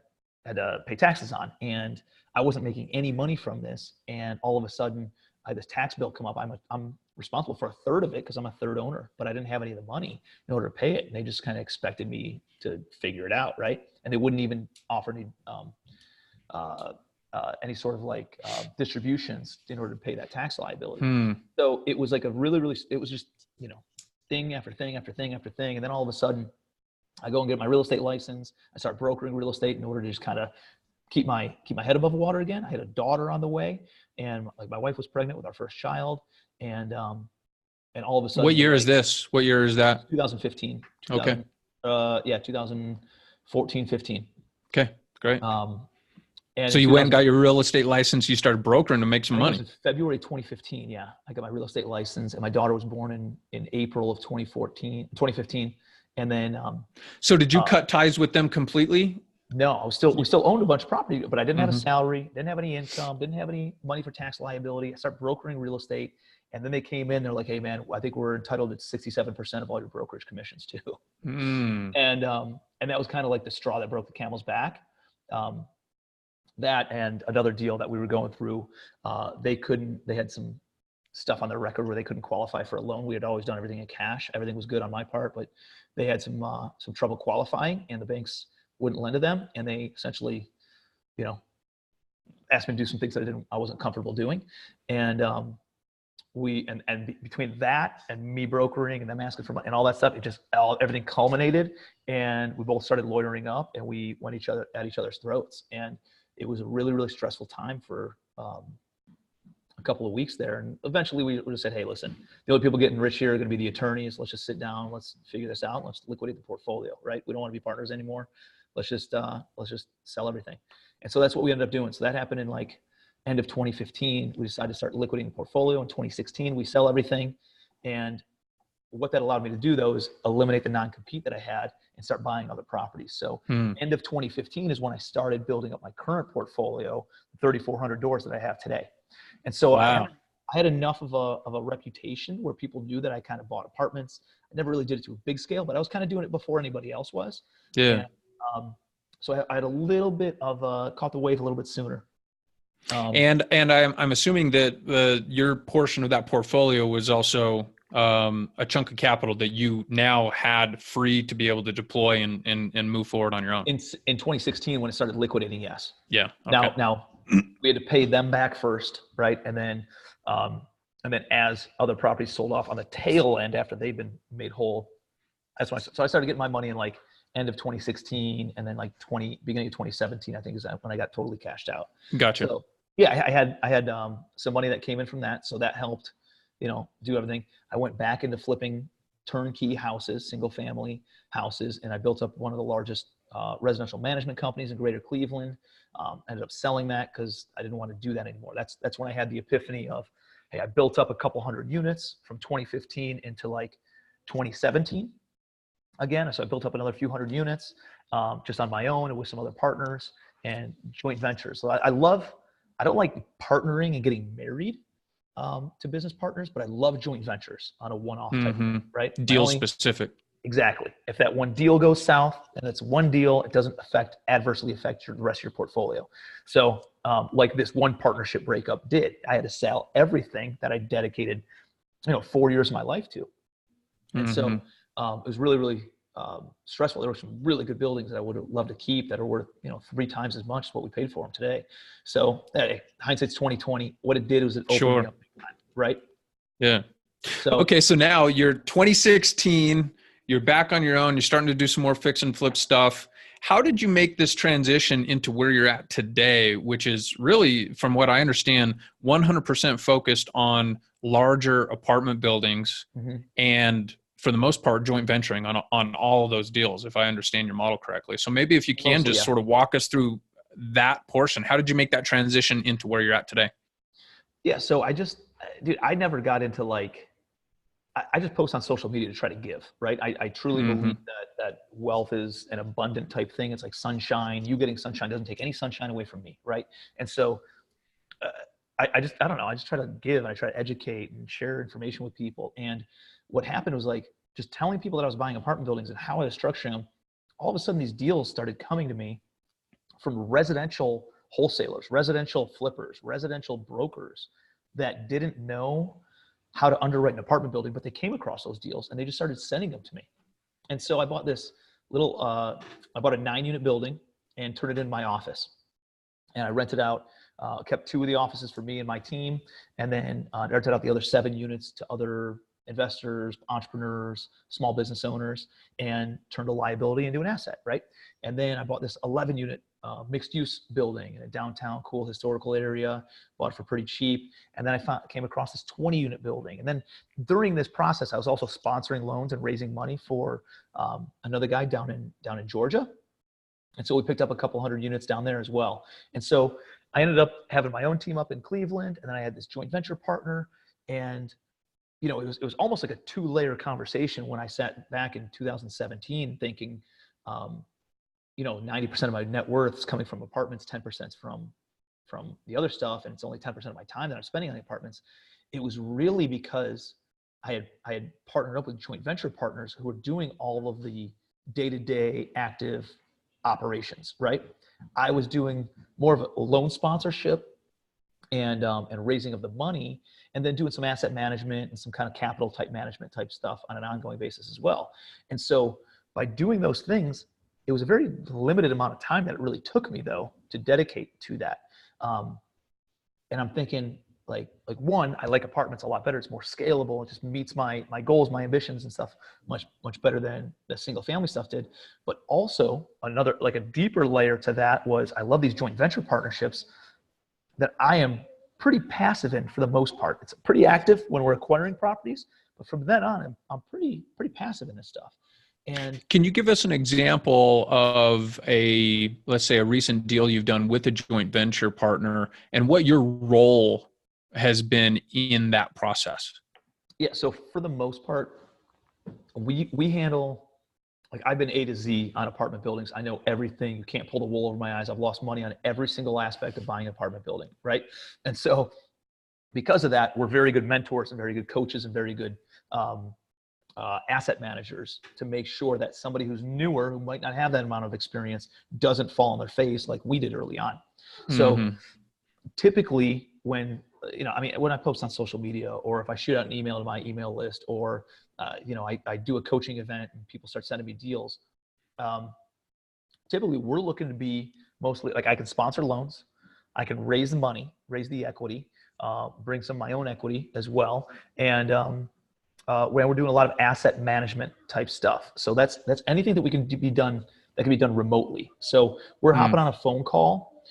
to pay taxes on. And I wasn't making any money from this. And all of a sudden I had this tax bill come up. I'm responsible for a third of it because I'm a third owner, but I didn't have any of the money in order to pay it. And they just kind of expected me to figure it out. Right. And they wouldn't even offer any sort of like distributions in order to pay that tax liability. So it was like it was just, you know, thing after thing after thing after thing. And then all of a sudden I go and get my real estate license. I start brokering real estate in order to just kind of keep my head above water again. I had a daughter on the way, and like my wife was pregnant with our first child. And all of a sudden, What year is this? What year is that? 2015. Okay. 2014, 15. Okay, great. And so you went and got your real estate license. You started brokering to make some money. It was in February 2015. Yeah, I got my real estate license, and my daughter was born in April of 2015. And then, so did you cut ties with them completely? No, we still owned a bunch of property, but I didn't have a salary, didn't have any income, didn't have any money for tax liability. I started brokering real estate, and then they came in. They're like, "Hey, man, I think we're entitled to 67% of all your brokerage commissions too." And that was kind of like the straw that broke the camel's back. That and another deal that we were going through, they had some stuff on their record where they couldn't qualify for a loan. We had always done everything in cash. Everything was good on my part, but they had some trouble qualifying, and the banks wouldn't lend to them. And they essentially, you know, asked me to do some things that I wasn't comfortable doing. And between that and me brokering and them asking for money and all that stuff, everything culminated, and we both started lawyering up, and we went at each other's throats. And it was a really, really stressful time for a couple of weeks there. And eventually we just said, hey, listen, the only people getting rich here are going to be the attorneys. Let's just sit down. Let's figure this out. Let's liquidate the portfolio, right? We don't want to be partners anymore. Let's just sell everything. And so that's what we ended up doing. So that happened in like end of 2015. We decided to start liquidating the portfolio. In 2016, we sell everything. And what that allowed me to do, though, is eliminate the non-compete that I had and start buying other properties. So end of 2015 is when I started building up my current portfolio, 3,400 doors that I have today. And so I had enough of a reputation where people knew that I kind of bought apartments. I never really did it to a big scale, but I was kind of doing it before anybody else was. Yeah. And, so I had a little bit of caught the wave a little bit sooner. And I'm assuming that your portion of that portfolio was also a chunk of capital that you now had free to be able to deploy and move forward on your own. In 2016, when it started liquidating, yes. Yeah. Okay. Now we had to pay them back first, right? And then as other properties sold off on the tail end after they've been made whole, so I started getting my money in like end of 2016, and then like beginning of 2017, I think is when I got totally cashed out. Gotcha. So yeah, I had some money that came in from that, so that helped, you know, do everything. I went back into flipping turnkey houses, single family houses, and I built up one of the largest residential management companies in Greater Cleveland. Ended up selling that because I didn't want to do that anymore. That's when I had the epiphany of, hey, I built up a couple hundred units from 2015 into like 2017 again. So I built up another few hundred units just on my own and with some other partners and joint ventures. So I don't like partnering and getting married to business partners, but I love joint ventures on a one-off type of, right? Deal specific. Exactly. If that one deal goes south and it's one deal, it doesn't adversely affect the rest of your portfolio. So like this one partnership breakup did, I had to sell everything that I dedicated, 4 years of my life to. And so it was really, really stressful. There were some really good buildings that I would have loved to keep that are worth, 3 times as much as what we paid for them today. So hindsight's 2020. What it did was it opened me Sure. up, right? Yeah. So Okay. So now you're 2016, you're back on your own, you're starting to do some more fix and flip stuff. How did you make this transition into where you're at today, which is really, from what I understand, 100% focused on larger apartment buildings and, for the most part, joint venturing on all of those deals, if I understand your model correctly. So maybe if you can mostly, just yeah. sort of walk us through that portion. How did you make that transition into where you're at today? Yeah. So I never got into I just post on social media to try to give, right? I truly believe that wealth is an abundant type thing. It's like sunshine. You getting sunshine doesn't take any sunshine away from me, right? And so I don't know. I just try to give and I try to educate and share information with people. And what happened was just telling people that I was buying apartment buildings and how I was structuring them. All of a sudden, these deals started coming to me from residential wholesalers, residential flippers, residential brokers that didn't know how to underwrite an apartment building, but they came across those deals and they just started sending them to me. And so I bought this I bought a 9-unit building and turned it into my office. And I rented out, kept 2 of the offices for me and my team, and then rented out the other 7 units to other investors, entrepreneurs, small business owners, and turned a liability into an asset, right? And then I bought this 11-unit mixed-use building in a downtown cool historical area, bought it for pretty cheap. And then I came across this 20-unit building. And then during this process, I was also sponsoring loans and raising money for another guy down in Georgia. And so we picked up a couple hundred units down there as well. And so I ended up having my own team up in Cleveland, and then I had this joint venture partner. And it was almost like a 2-layer conversation when I sat back in 2017 thinking, 90% of my net worth is coming from apartments, 10% from the other stuff, and it's only 10% of my time that I'm spending on the apartments. It was really because I had partnered up with joint venture partners who were doing all of the day-to-day active operations, right? I was doing more of a loan sponsorship and raising of the money, and then doing some asset management and some kind of capital type management type stuff on an ongoing basis as well. And so by doing those things, it was a very limited amount of time that it really took me though to dedicate to that. And I'm thinking one, I like apartments a lot better. It's more scalable. It just meets my goals, my ambitions and stuff much better than the single family stuff did. But also another, a deeper layer to that was I love these joint venture partnerships that I am pretty passive in for the most part. It's pretty active when we're acquiring properties, but from then on, I'm pretty passive in this stuff. And can you give us an example of let's say a recent deal you've done with a joint venture partner and what your role has been in that process? Yeah. So for the most part, we handle, I've been A to Z on apartment buildings. I know everything. You can't pull the wool over my eyes. I've lost money on every single aspect of buying an apartment building, right? And so because of that, we're very good mentors and very good coaches and very good asset managers to make sure that somebody who's newer, who might not have that amount of experience, doesn't fall on their face like we did early on. So typically when I post on social media, or if I shoot out an email to my email list, or I do a coaching event and people start sending me deals. Typically we're looking to be mostly I can sponsor loans. I can raise the money, raise the equity, bring some of my own equity as well. And when we're doing a lot of asset management type stuff. So that's anything that can be done remotely. So we're hopping on a phone call.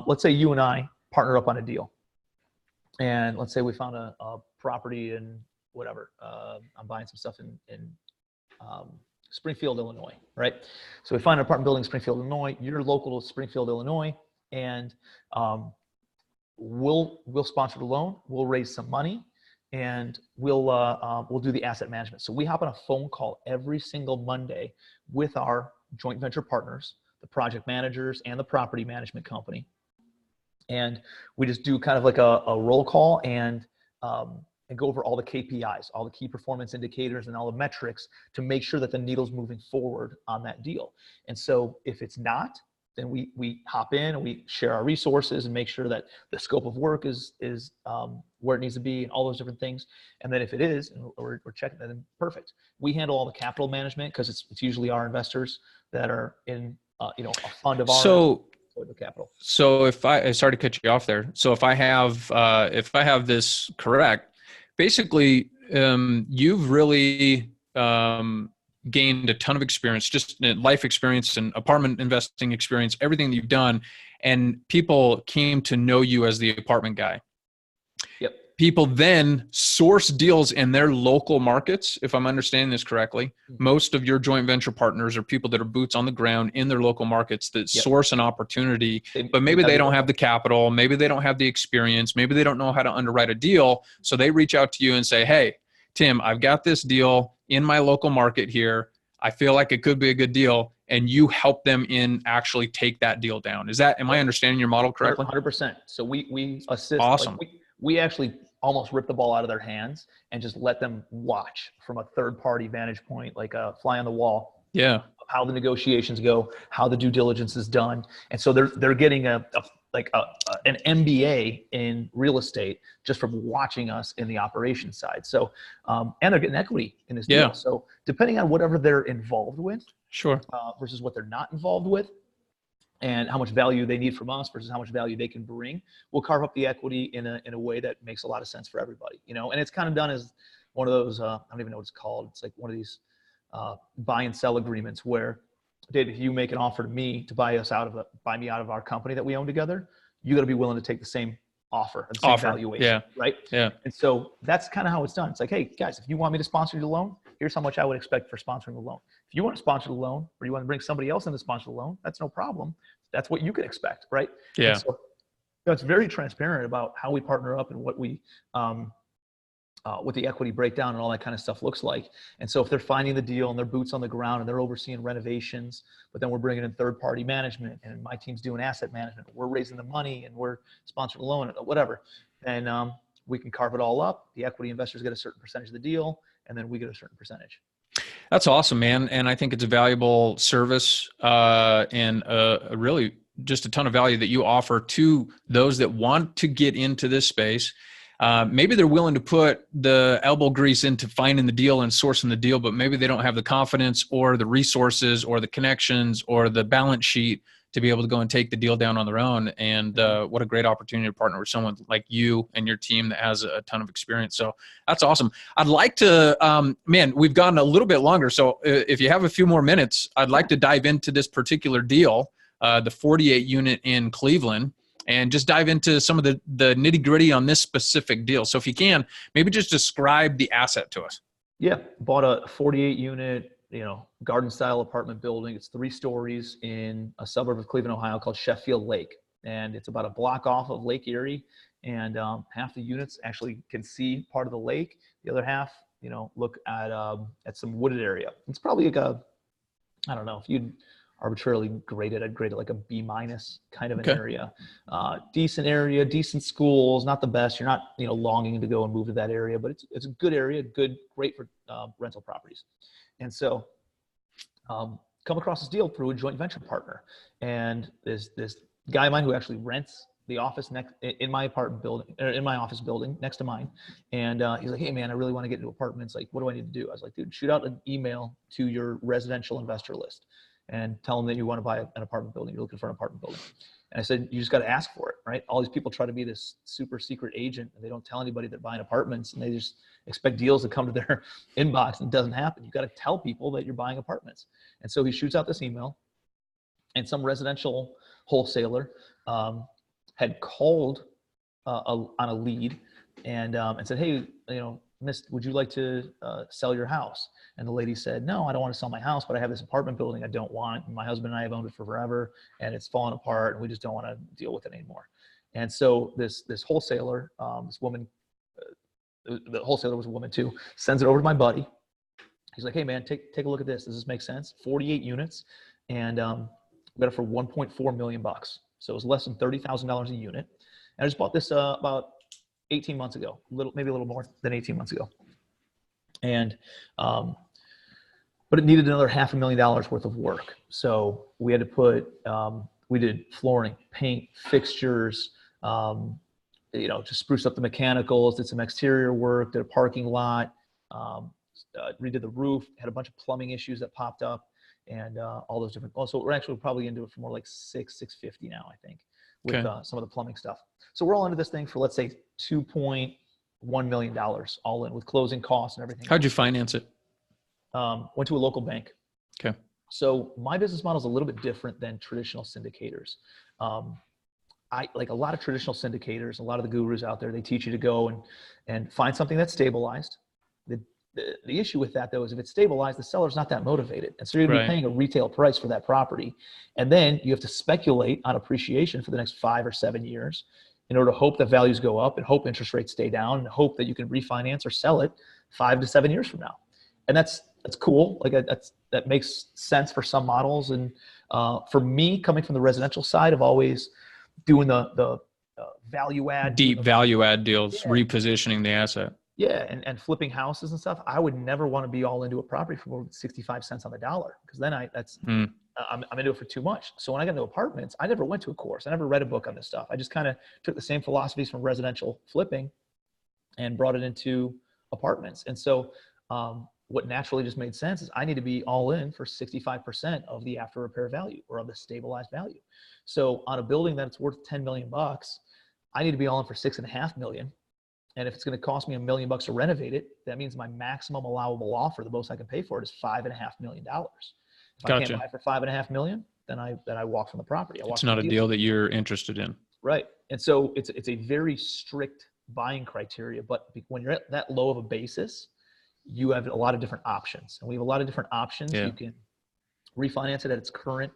Let's say you and I partner up on a deal. And let's say we found a property in whatever. I'm buying some stuff in Springfield, Illinois, right? So we find an apartment building in Springfield, Illinois. You're local to Springfield, Illinois, and we'll sponsor the loan. We'll raise some money, and we'll do the asset management. So we hop on a phone call every single Monday with our joint venture partners, the project managers, and the property management company. And we just do kind of like a roll call and go over all the KPIs, all the key performance indicators and all the metrics to make sure that the needle's moving forward on that deal. And so if it's not, then we hop in and we share our resources and make sure that the scope of work is where it needs to be and all those different things. And then if it is, and we're checking that, then perfect. We handle all the capital management because it's usually our investors that are in a fund of our capital. So if I sorry to cut you off there. So if I have this correct, basically you've really gained a ton of experience, just life experience and apartment investing experience, everything that you've done, and people came to know you as the apartment guy. Yep. People then source deals in their local markets, if I'm understanding this correctly. Most of your joint venture partners are people that are boots on the ground in their local markets that source an opportunity, but maybe they don't have the capital, maybe they don't have the experience, maybe they don't know how to underwrite a deal. So they reach out to you and say, hey, Tim, I've got this deal in my local market here. I feel like it could be a good deal. And you help them in actually take that deal down. Am I understanding your model correctly? 100%. So we assist. Awesome. Like we actually almost rip the ball out of their hands and just let them watch from a third party vantage point, like a fly on the wall. Yeah. How the negotiations go, how the due diligence is done. And so they're getting an MBA in real estate just from watching us in the operations side. So, and they're getting equity in this deal. So depending on whatever they're involved with, sure, versus what they're not involved with, and how much value they need from us versus how much value they can bring, we'll carve up the equity in a way that makes a lot of sense for everybody, and it's kind of done as one of those, I don't even know what it's called. It's like one of these buy and sell agreements where, Dave, if you make an offer to me to buy me out of our company that we own together, you got to be willing to take the same offer, the same valuation, right? Yeah. And so that's kind of how it's done. It's like, hey guys, if you want me to sponsor the loan, here's how much I would expect for sponsoring the loan. If you want to sponsor the loan, or you want to bring somebody else in to sponsor the loan, that's no problem. That's what you could expect, right? Yeah. And so it's very transparent about how we partner up and what the equity breakdown and all that kind of stuff looks like. And so if they're finding the deal and they're boots on the ground and they're overseeing renovations, but then we're bringing in third party management and my team's doing asset management, we're raising the money and we're sponsoring the loan, whatever. And we can carve it all up. The equity investors get a certain percentage of the deal, and then we get a certain percentage. That's awesome, man. And I think it's a valuable service and really just a ton of value that you offer to those that want to get into this space. Maybe they're willing to put the elbow grease into finding the deal and sourcing the deal, but maybe they don't have the confidence or the resources or the connections or the balance sheet to be able to go and take the deal down on their own. And what a great opportunity to partner with someone like you and your team that has a ton of experience. So that's awesome. I'd like to, we've gotten a little bit longer. So if you have a few more minutes, I'd like to dive into this particular deal, the 48 unit in Cleveland, and just dive into some of the nitty gritty on this specific deal. So if you can, maybe just describe the asset to us. Yeah. Bought a 48 unit, garden style apartment building. It's 3 stories in a suburb of Cleveland, Ohio called Sheffield Lake. And it's about a block off of Lake Erie. And half the units actually can see part of the lake. The other half, look at some wooded area. It's probably like I don't know, if you'd arbitrarily graded, I'd grade it like a B- kind of an area. Decent area, decent schools, not the best. You're not, longing to go and move to that area, but it's a good area, great for rental properties. And so come across this deal through a joint venture partner. And there's this guy of mine who actually rents the office in my apartment building, or in my office building next to mine. And he's like, hey man, I really want to get into apartments. Like, what do I need to do? I was like, dude, shoot out an email to your residential investor list and tell them that you want to buy an apartment building. You're looking for an apartment building. And I said, you just got to ask for it, right? All these people try to be this super secret agent and they don't tell anybody they're buying apartments, and they just expect deals to come to their inbox, and it doesn't happen. You got to tell people that you're buying apartments. And so he shoots out this email, and some residential wholesaler had called on a lead and said, hey, Miss, would you like to sell your house? And the lady said, no, I don't want to sell my house, but I have this apartment building I don't want. And my husband and I have owned it for forever, and it's fallen apart, and we just don't want to deal with it anymore. And so this wholesaler, this woman, the wholesaler was a woman too, sends it over to my buddy. He's like, hey man, take a look at this. Does this make sense? 48 units, and we got it for $1.4 million. So it was less than $30,000 a unit. And I just bought this about 18 months ago, maybe a little more than 18 months ago. And, but it needed another $500,000 worth of work. So we had to put We did flooring, paint, fixtures, just spruced up the mechanicals, did some exterior work, did a parking lot, redid the roof, had a bunch of plumbing issues that popped up, and all those different. Also, we're actually probably into it for more like $650 now, I think, with some of the plumbing stuff. So we're all into this thing for, let's say, $2.1 million all in with closing costs and everything. How'd you finance it? Went to a local bank. Okay. So my business model is a little bit different than traditional syndicators. I like a lot of traditional syndicators, a lot of the gurus out there, they teach you to go and find something that's stabilized. The issue with that, though, is if it's stabilized, the seller's not that motivated. And so you're going to be paying a retail price for that property. And then you have to speculate on appreciation for the next 5 or 7 years in order to hope that values go up and hope interest rates stay down and hope that you can refinance or sell it 5 to 7 years from now. And that's cool. Like that makes sense for some models. And for me, coming from the residential side of always doing the value add, deep value add deals, repositioning the asset. Yeah, and flipping houses and stuff. I would never want to be all into a property for more than 65 cents on the dollar, because then I'm into it for too much. So when I got into apartments, I never went to a course. I never read a book on this stuff. I just kind of took the same philosophies from residential flipping and brought it into apartments. And so what naturally just made sense is I need to be all in for 65% of the after repair value or of the stabilized value. So on a building that's worth $10 million, I need to be all in for $6.5 million. And if it's going to cost me $1 million to renovate it, that means my maximum allowable offer, the most I can pay for it, is $5.5 million. If I can't buy for $5.5 million, then I walk from the property. It's not a deal that you're interested in. Right. And so it's a very strict buying criteria. But when you're at that low of a basis, you have a lot of different options. And we have a lot of different options. Yeah. You can refinance it at its current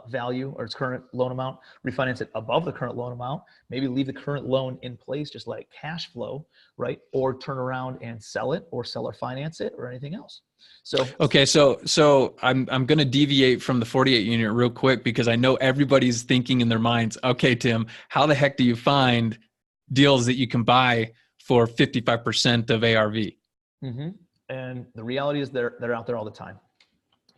value or its current loan amount, refinance it above the current loan amount, maybe leave the current loan in place, just like cash flow, right? Or turn around and sell it or seller finance it or anything else. So, okay. So I'm going to deviate from the 48 unit real quick, because I know everybody's thinking in their minds, okay, Tim, how the heck do you find deals that you can buy for 55% of ARV? Mm-hmm. And the reality is they're out there all the time.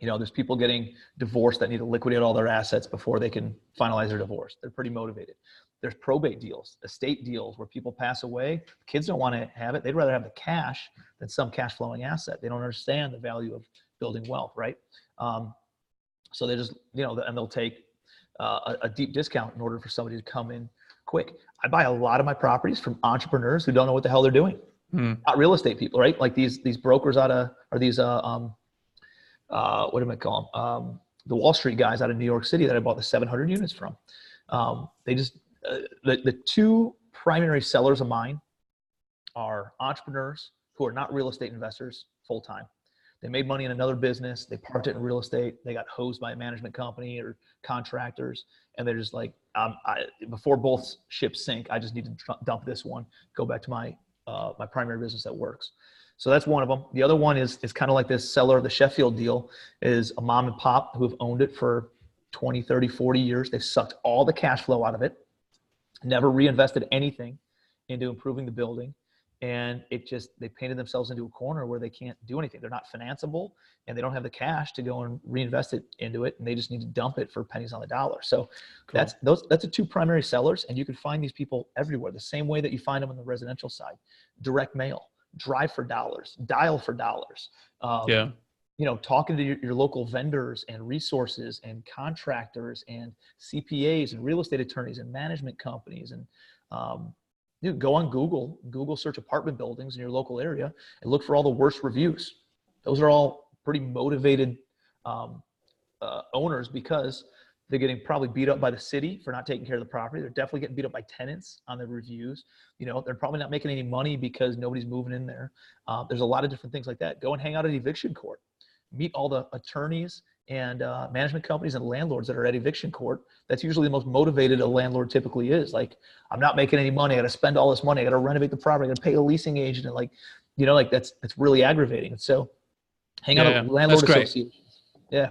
There's people getting divorced that need to liquidate all their assets before they can finalize their divorce. They're pretty motivated. There's probate deals, estate deals where people pass away. Kids don't want to have it. They'd rather have the cash than some cash flowing asset. They don't understand the value of building wealth, right? So they just, and they'll take a deep discount in order for somebody to come in quick. I buy a lot of my properties from entrepreneurs who don't know what the hell they're doing. Not real estate people, right? Like these brokers what do I call them? The Wall Street guys out of New York City that I bought the 700 units from. They just, the two primary sellers of mine are entrepreneurs who are not real estate investors full time. They made money in another business. They parked it in real estate. They got hosed by a management company or contractors. And they're just like, before both ships sink, I just need to dump this one, go back to my primary business that works. So that's one of them. The other one is kind of like this seller of the Sheffield deal, is a mom and pop who have owned it for 20, 30, 40 years. They've sucked all the cash flow out of it, never reinvested anything into improving the building. And they painted themselves into a corner where they can't do anything. They're not financeable and they don't have the cash to go and reinvest it into it. And they just need to dump it for pennies on the dollar. So cool. That's the two primary sellers. And you can find these people everywhere, the same way that you find them on the residential side. Direct mail. Drive for dollars, dial for dollars. Talking to your local vendors and resources and contractors and CPAs and real estate attorneys and management companies. And go on Google search apartment buildings in your local area and look for all the worst reviews. Those are all pretty motivated owners, because they're getting probably beat up by the city for not taking care of the property. They're definitely getting beat up by tenants on the reviews. They're probably not making any money because nobody's moving in there. There's a lot of different things like that. Go and hang out at eviction court. Meet all the attorneys and management companies and landlords that are at eviction court. That's usually the most motivated a landlord typically is. Like, I'm not making any money. I got to spend all this money. I got to renovate the property. I got to pay a leasing agent. And that's really aggravating. And so hang out at landlord associations. Yeah.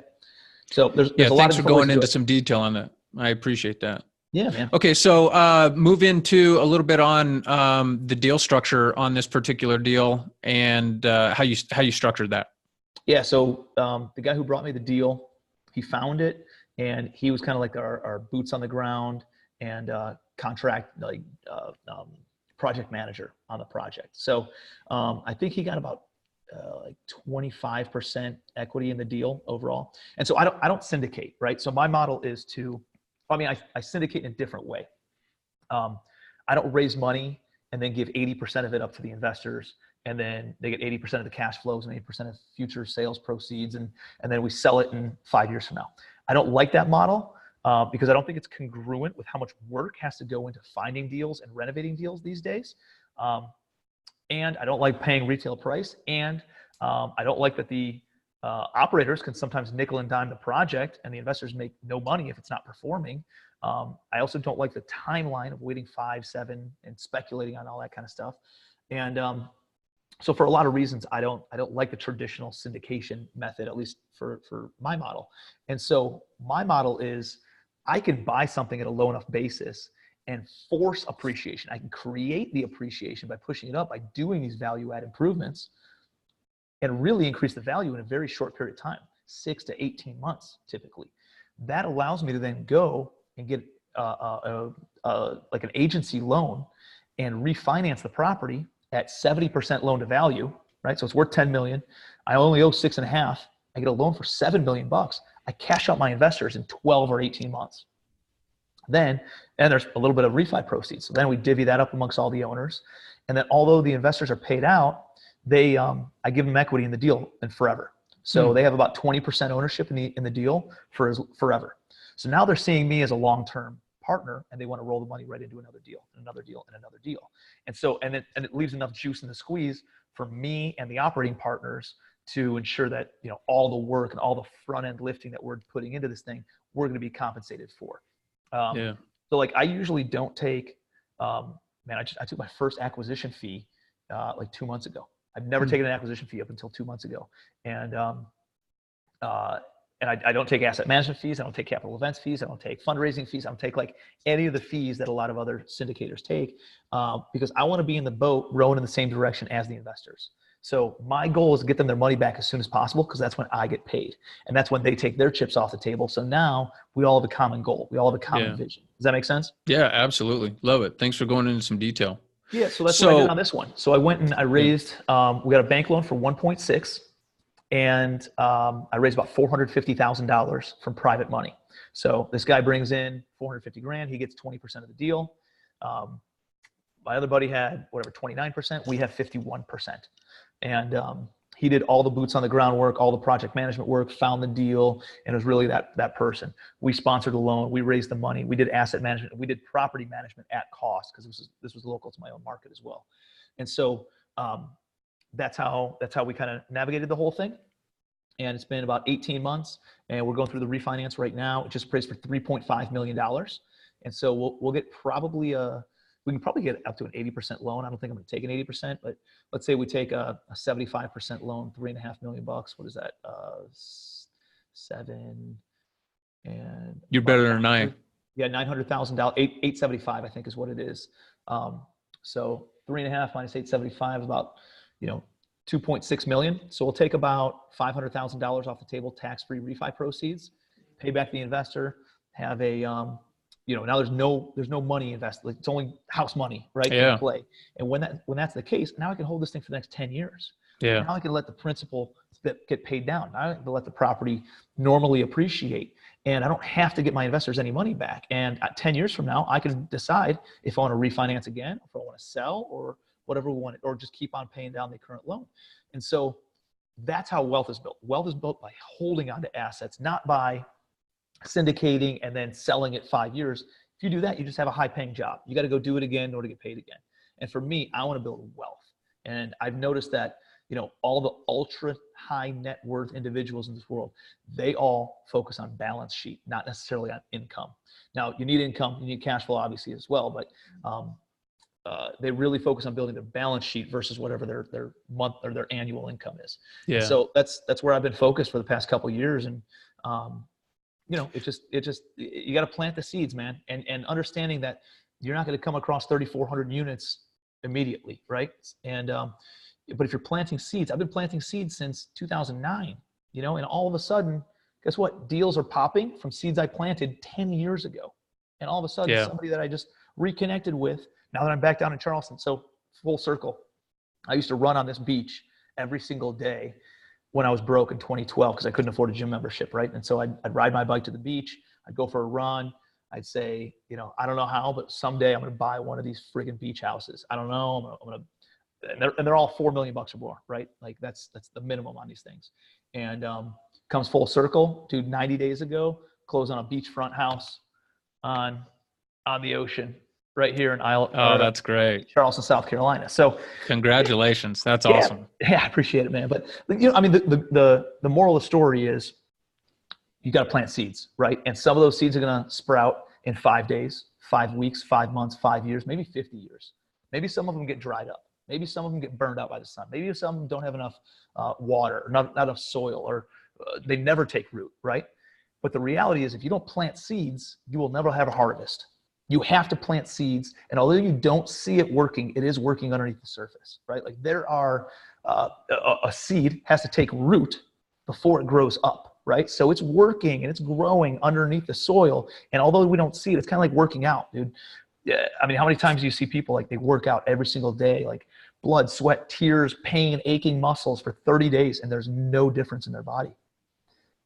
So there's a lot thanks for going into some detail on that. I appreciate that. Yeah, man. Okay. So move into a little bit on the deal structure on this particular deal and how you structured that. Yeah. So the guy who brought me the deal, he found it and he was kind of like our boots on the ground and contract project manager on the project. So I think he got about like 25% equity in the deal overall. And so I don't syndicate, right? So my model is I syndicate in a different way. I don't raise money and then give 80% of it up to the investors, and then they get 80% of the cash flows and 80% of future sales proceeds, and then we sell it in 5 years from now. I don't like that model because I don't think it's congruent with how much work has to go into finding deals and renovating deals these days. And I don't like paying retail price, and I don't like that the operators can sometimes nickel and dime the project and the investors make no money if it's not performing. I also don't like the timeline of waiting 5, 7 and speculating on all that kind of stuff. And so for a lot of reasons, I don't like the traditional syndication method, at least for my model. And so my model is I can buy something at a low enough basis and force appreciation. I can create the appreciation by pushing it up, by doing these value add improvements, and really increase the value in a very short period of time, 6 to 18 months typically. That allows me to then go and get like an agency loan and refinance the property at 70% loan to value, right? So it's worth 10 million. I only owe 6.5. I get a loan for $7 million. I cash out my investors in 12 or 18 months. And there's a little bit of refi proceeds. So then we divvy that up amongst all the owners. And then although the investors are paid out, I give them equity in the deal and forever. So they have about 20% ownership in the deal for forever. So now they're seeing me as a long-term partner, and they want to roll the money right into another deal and another deal and another deal. And so, and it leaves enough juice in the squeeze for me and the operating partners to ensure that, all the work and all the front end lifting that we're putting into this thing, we're going to be compensated for. So like, I usually don't take, I took my first acquisition fee like 2 months ago. I've never taken an acquisition fee up until 2 months ago. And I don't take asset management fees. I don't take capital events fees. I don't take fundraising fees. I don't take like any of the fees that a lot of other syndicators take because I want to be in the boat rowing in the same direction as the investors. So my goal is to get them their money back as soon as possible because that's when I get paid. And that's when they take their chips off the table. So now we all have a common goal. We all have a common vision. Does that make sense? Yeah, absolutely. Love it. Thanks for going into some detail. Yeah, so that's what I did on this one. So I went and I raised, we got a bank loan for 1.6. And I raised about $450,000 from private money. So this guy brings in 450 grand. He gets 20% of the deal. My other buddy had 29%. We have 51%. And he did all the boots on the ground work, all the project management work, found the deal, and it was really that person. We sponsored the loan. We raised the money. We did asset management. We did property management at cost because this was local to my own market as well. And so that's how we kind of navigated the whole thing. And it's been about 18 months, and we're going through the refinance right now. It just appraised for $3.5 million. And so we'll get we can probably get up to an 80% loan. I don't think I'm going to take an 80%, but let's say we take a 75% loan, $3.5 million. What is that? 7 and you're better than 9. Yeah, $900,000. 875, I think, is what it is. So 3.5 minus 875 is about 2.6 million. So we'll take about $500,000 off the table, tax-free refi proceeds, pay back the investor, have a now there's no money invested. Like, it's only house money, right? Yeah. Play. And when that's the case, now I can hold this thing for the next 10 years. Yeah. Now I can let the principal get paid down. Now I can let the property normally appreciate, and I don't have to get my investors any money back. And 10 years from now, I can decide if I want to refinance again, if I want to sell, or whatever we want, or just keep on paying down the current loan. And so that's how wealth is built. Wealth is built by holding on to assets, not by syndicating and then selling it 5 years. If you do that, you just have a high paying job. You got to go do it again in order to get paid again. And for me, I want to build wealth. And I've noticed that, all the ultra high net worth individuals in this world, they all focus on balance sheet, not necessarily on income. Now, you need income, you need cash flow obviously as well, but they really focus on building their balance sheet versus whatever their month or their annual income is. Yeah. And so that's where I've been focused for the past couple of years. And, you got to plant the seeds, man. And understanding that you're not going to come across 3,400 units immediately. Right. And, but if you're planting seeds, I've been planting seeds since 2009, and all of a sudden Guess what? Deals are popping from seeds I planted 10 years ago. And all of a sudden, Yeah. somebody that I just reconnected with, now that I'm back down in Charleston. So full circle. I used to run on this beach every single day when I was broke in 2012 because I couldn't afford a gym membership, right? And so I'd ride my bike to the beach. I'd go for a run. I'd say, you know, I don't know how, but someday I'm going to buy one of these friggin' beach houses. I don't know. I'm going to, and they're all $4 million or more, right? Like that's the minimum on these things. And comes full circle, dude. 90 days ago, closed on a beachfront house on the ocean right here in That's great. Charleston, South Carolina. So Congratulations. That's yeah, awesome. Yeah, I appreciate it, man. But you know, I mean, the moral of the story is you got to plant seeds, right? And some of those seeds are going to sprout in 5 days, 5 weeks, 5 months, 5 years, maybe 50 years. Maybe some of them get dried up. Maybe some of them get burned out by the sun. Maybe some of them don't have enough water, or not enough soil, or they never take root, right? But the reality is if you don't plant seeds, you will never have a harvest. You have to plant seeds. And although you don't see it working, it is working underneath the surface, right? Like there are, a seed has to take root before it grows up, right? So it's working and it's growing underneath the soil. And although we don't see it, it's kind of like working out, dude. Yeah, I mean, how many times do you see people like they work out every single day, like blood, sweat, tears, pain, aching muscles for 30 days, and there's no difference in their body?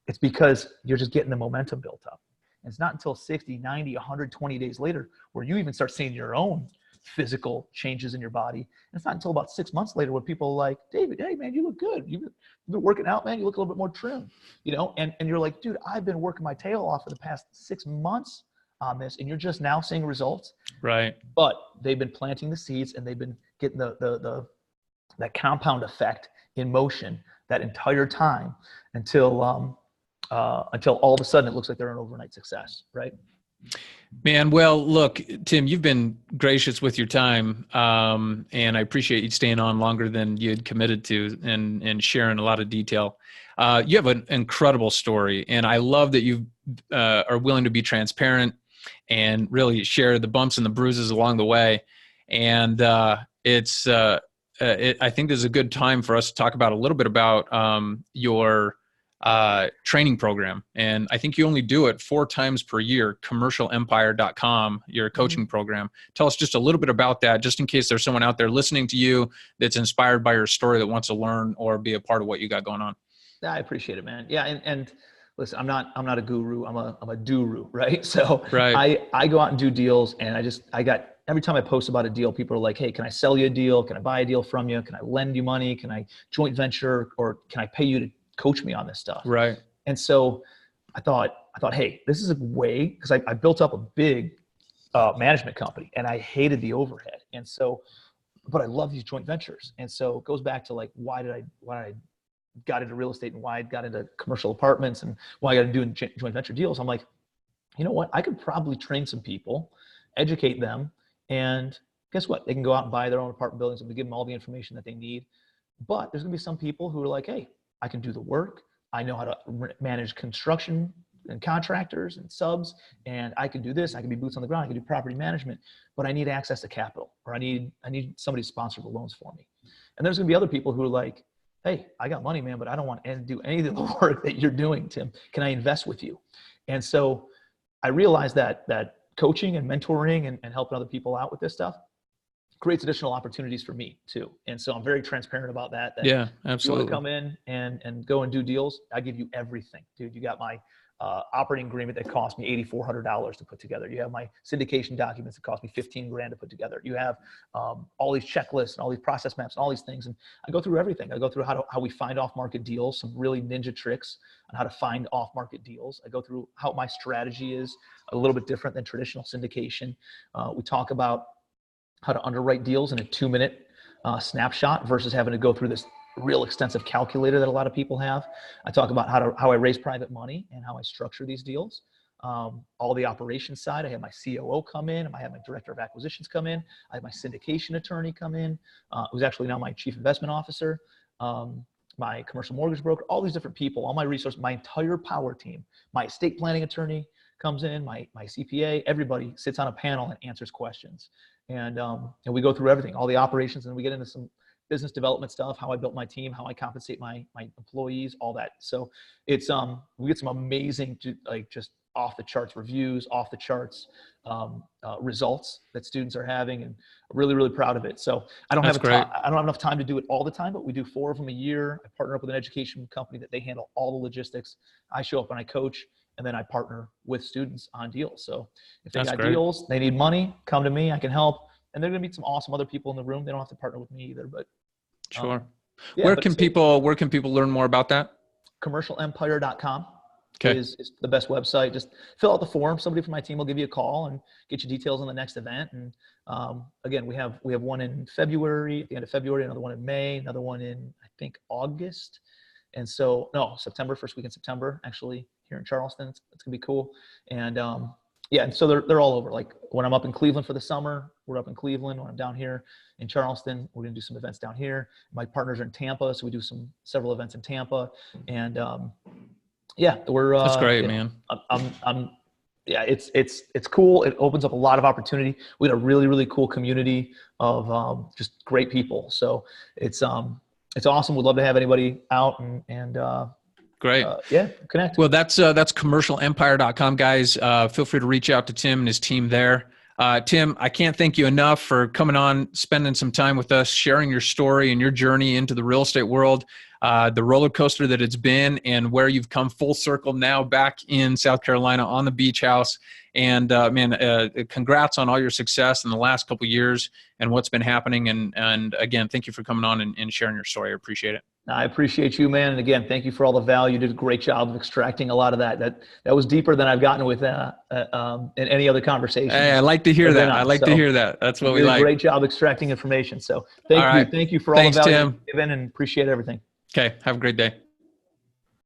It's because you're just getting the momentum built up. And it's not until 60, 90, 120 days later where you even start seeing your own physical changes in your body. And it's not until about 6 months later where people are like, David, hey man, you look good. You've been working out, man. You look a little bit more trim, you know? And you're like, dude, I've been working my tail off for the past 6 months on this, and you're just now seeing results. Right. But they've been planting the seeds and they've been getting that compound effect in motion that entire time until all of a sudden it looks like they're an overnight success, right? Man, well, look, Tim, you've been gracious with your time, and I appreciate you staying on longer than you had committed to and sharing a lot of detail. You have an incredible story, and I love that you are willing to be transparent and really share the bumps and the bruises along the way. And I think this is a good time for us to talk about a little bit about your training program. And I think you only do it 4 times per year, commercialempire.com, your coaching program. Tell us just a little bit about that, just in case there's someone out there listening to you that's inspired by your story that wants to learn or be a part of what you got going on. Yeah, I appreciate it, man. Yeah. And listen, I'm not a guru. I'm a do-ru, right? So right. I go out and do deals, and every time I post about a deal, people are like, hey, can I sell you a deal? Can I buy a deal from you? Can I lend you money? Can I joint venture, or can I pay you to coach me on this stuff? Right. And so I thought, hey, this is a way, because I built up a big management company and I hated the overhead. And so, but I love these joint ventures. And so it goes back to like, why I got into real estate and why I got into commercial apartments and why I got into doing joint venture deals. I'm like, you know what? I could probably train some people, educate them, and guess what? They can go out and buy their own apartment buildings and we give them all the information that they need. But there's gonna be some people who are like, hey, I can do the work. I know how to manage construction and contractors and subs, and I can do this. I can be boots on the ground. I can do property management, but I need access to capital, or I need somebody to sponsor the loans for me. And there's gonna be other people who are like, hey, I got money, man, but I don't want to do any of the work that you're doing, Tim. Can I invest with you? And so I realized that coaching and mentoring and helping other people out with this stuff creates additional opportunities for me too. And so I'm very transparent about that. Yeah, absolutely. You want to come in and go and do deals, I give you everything, dude. You got my operating agreement that cost me $8,400 to put together. You have my syndication documents that cost me $15,000 to put together. You have all these checklists and all these process maps and all these things. And I go through everything. I go through how we find off-market deals, some really ninja tricks on how to find off-market deals. I go through how my strategy is a little bit different than traditional syndication. We talk about how to underwrite deals in a 2-minute snapshot versus having to go through this real extensive calculator that a lot of people have. I talk about how I raise private money and how I structure these deals. All the operations side, I have my COO come in, I have my director of acquisitions come in, I have my syndication attorney come in, who's actually now my chief investment officer, my commercial mortgage broker, all these different people, all my resources, my entire power team, my estate planning attorney comes in, my CPA, everybody sits on a panel and answers questions. And we go through everything, all the operations, and we get into some business development stuff, how I built my team, how I compensate my employees, all that. So it's we get some amazing, like, just off the charts reviews, off the charts results that students are having, and really, really proud of it. So I don't have enough time to do it all the time, but we do 4 of them a year. I partner up with an education company that they handle all the logistics. I show up and I coach, and then I partner with students on deals. So if they got deals, they need money, come to me, I can help. And they're going to meet some awesome other people in the room. They don't have to partner with me either, but sure. Where can people learn more about that? Commercialempire.com is the best website. Just fill out the form. Somebody from my team will give you a call and get you details on the next event. And again, we have one in February, at the end of February, another one in May, another one in, I think, August. And so, no, September, first week in September, actually, here in Charleston. It's going to be cool. And yeah, and so they're all over. Like, when I'm up in Cleveland for the summer, we're up in Cleveland. When I'm down here in Charleston, we're going to do some events down here. My partners are in Tampa, so we do several events in Tampa. And yeah, that's great, man. Yeah, it's cool. It opens up a lot of opportunity. We had a really, really cool community of just great people. So it's awesome. We'd love to have anybody out and great. Yeah, connect. Well, that's commercialempire.com, guys. Feel free to reach out to Tim and his team there. Tim, I can't thank you enough for coming on, spending some time with us, sharing your story and your journey into the real estate world, the roller coaster that it's been, and where you've come full circle now back in South Carolina on the beach house. And man, congrats on all your success in the last couple of years and what's been happening. And again, thank you for coming on and sharing your story. I appreciate it. I appreciate you, man. And again, thank you for all the value. You did a great job of extracting a lot of that. That was deeper than I've gotten with in any other conversation. Hey, I like to hear that. I like to hear that. That's what we like. Great job extracting information. So thank you. Thank you for all the value you've given, and appreciate everything. Okay. Have a great day.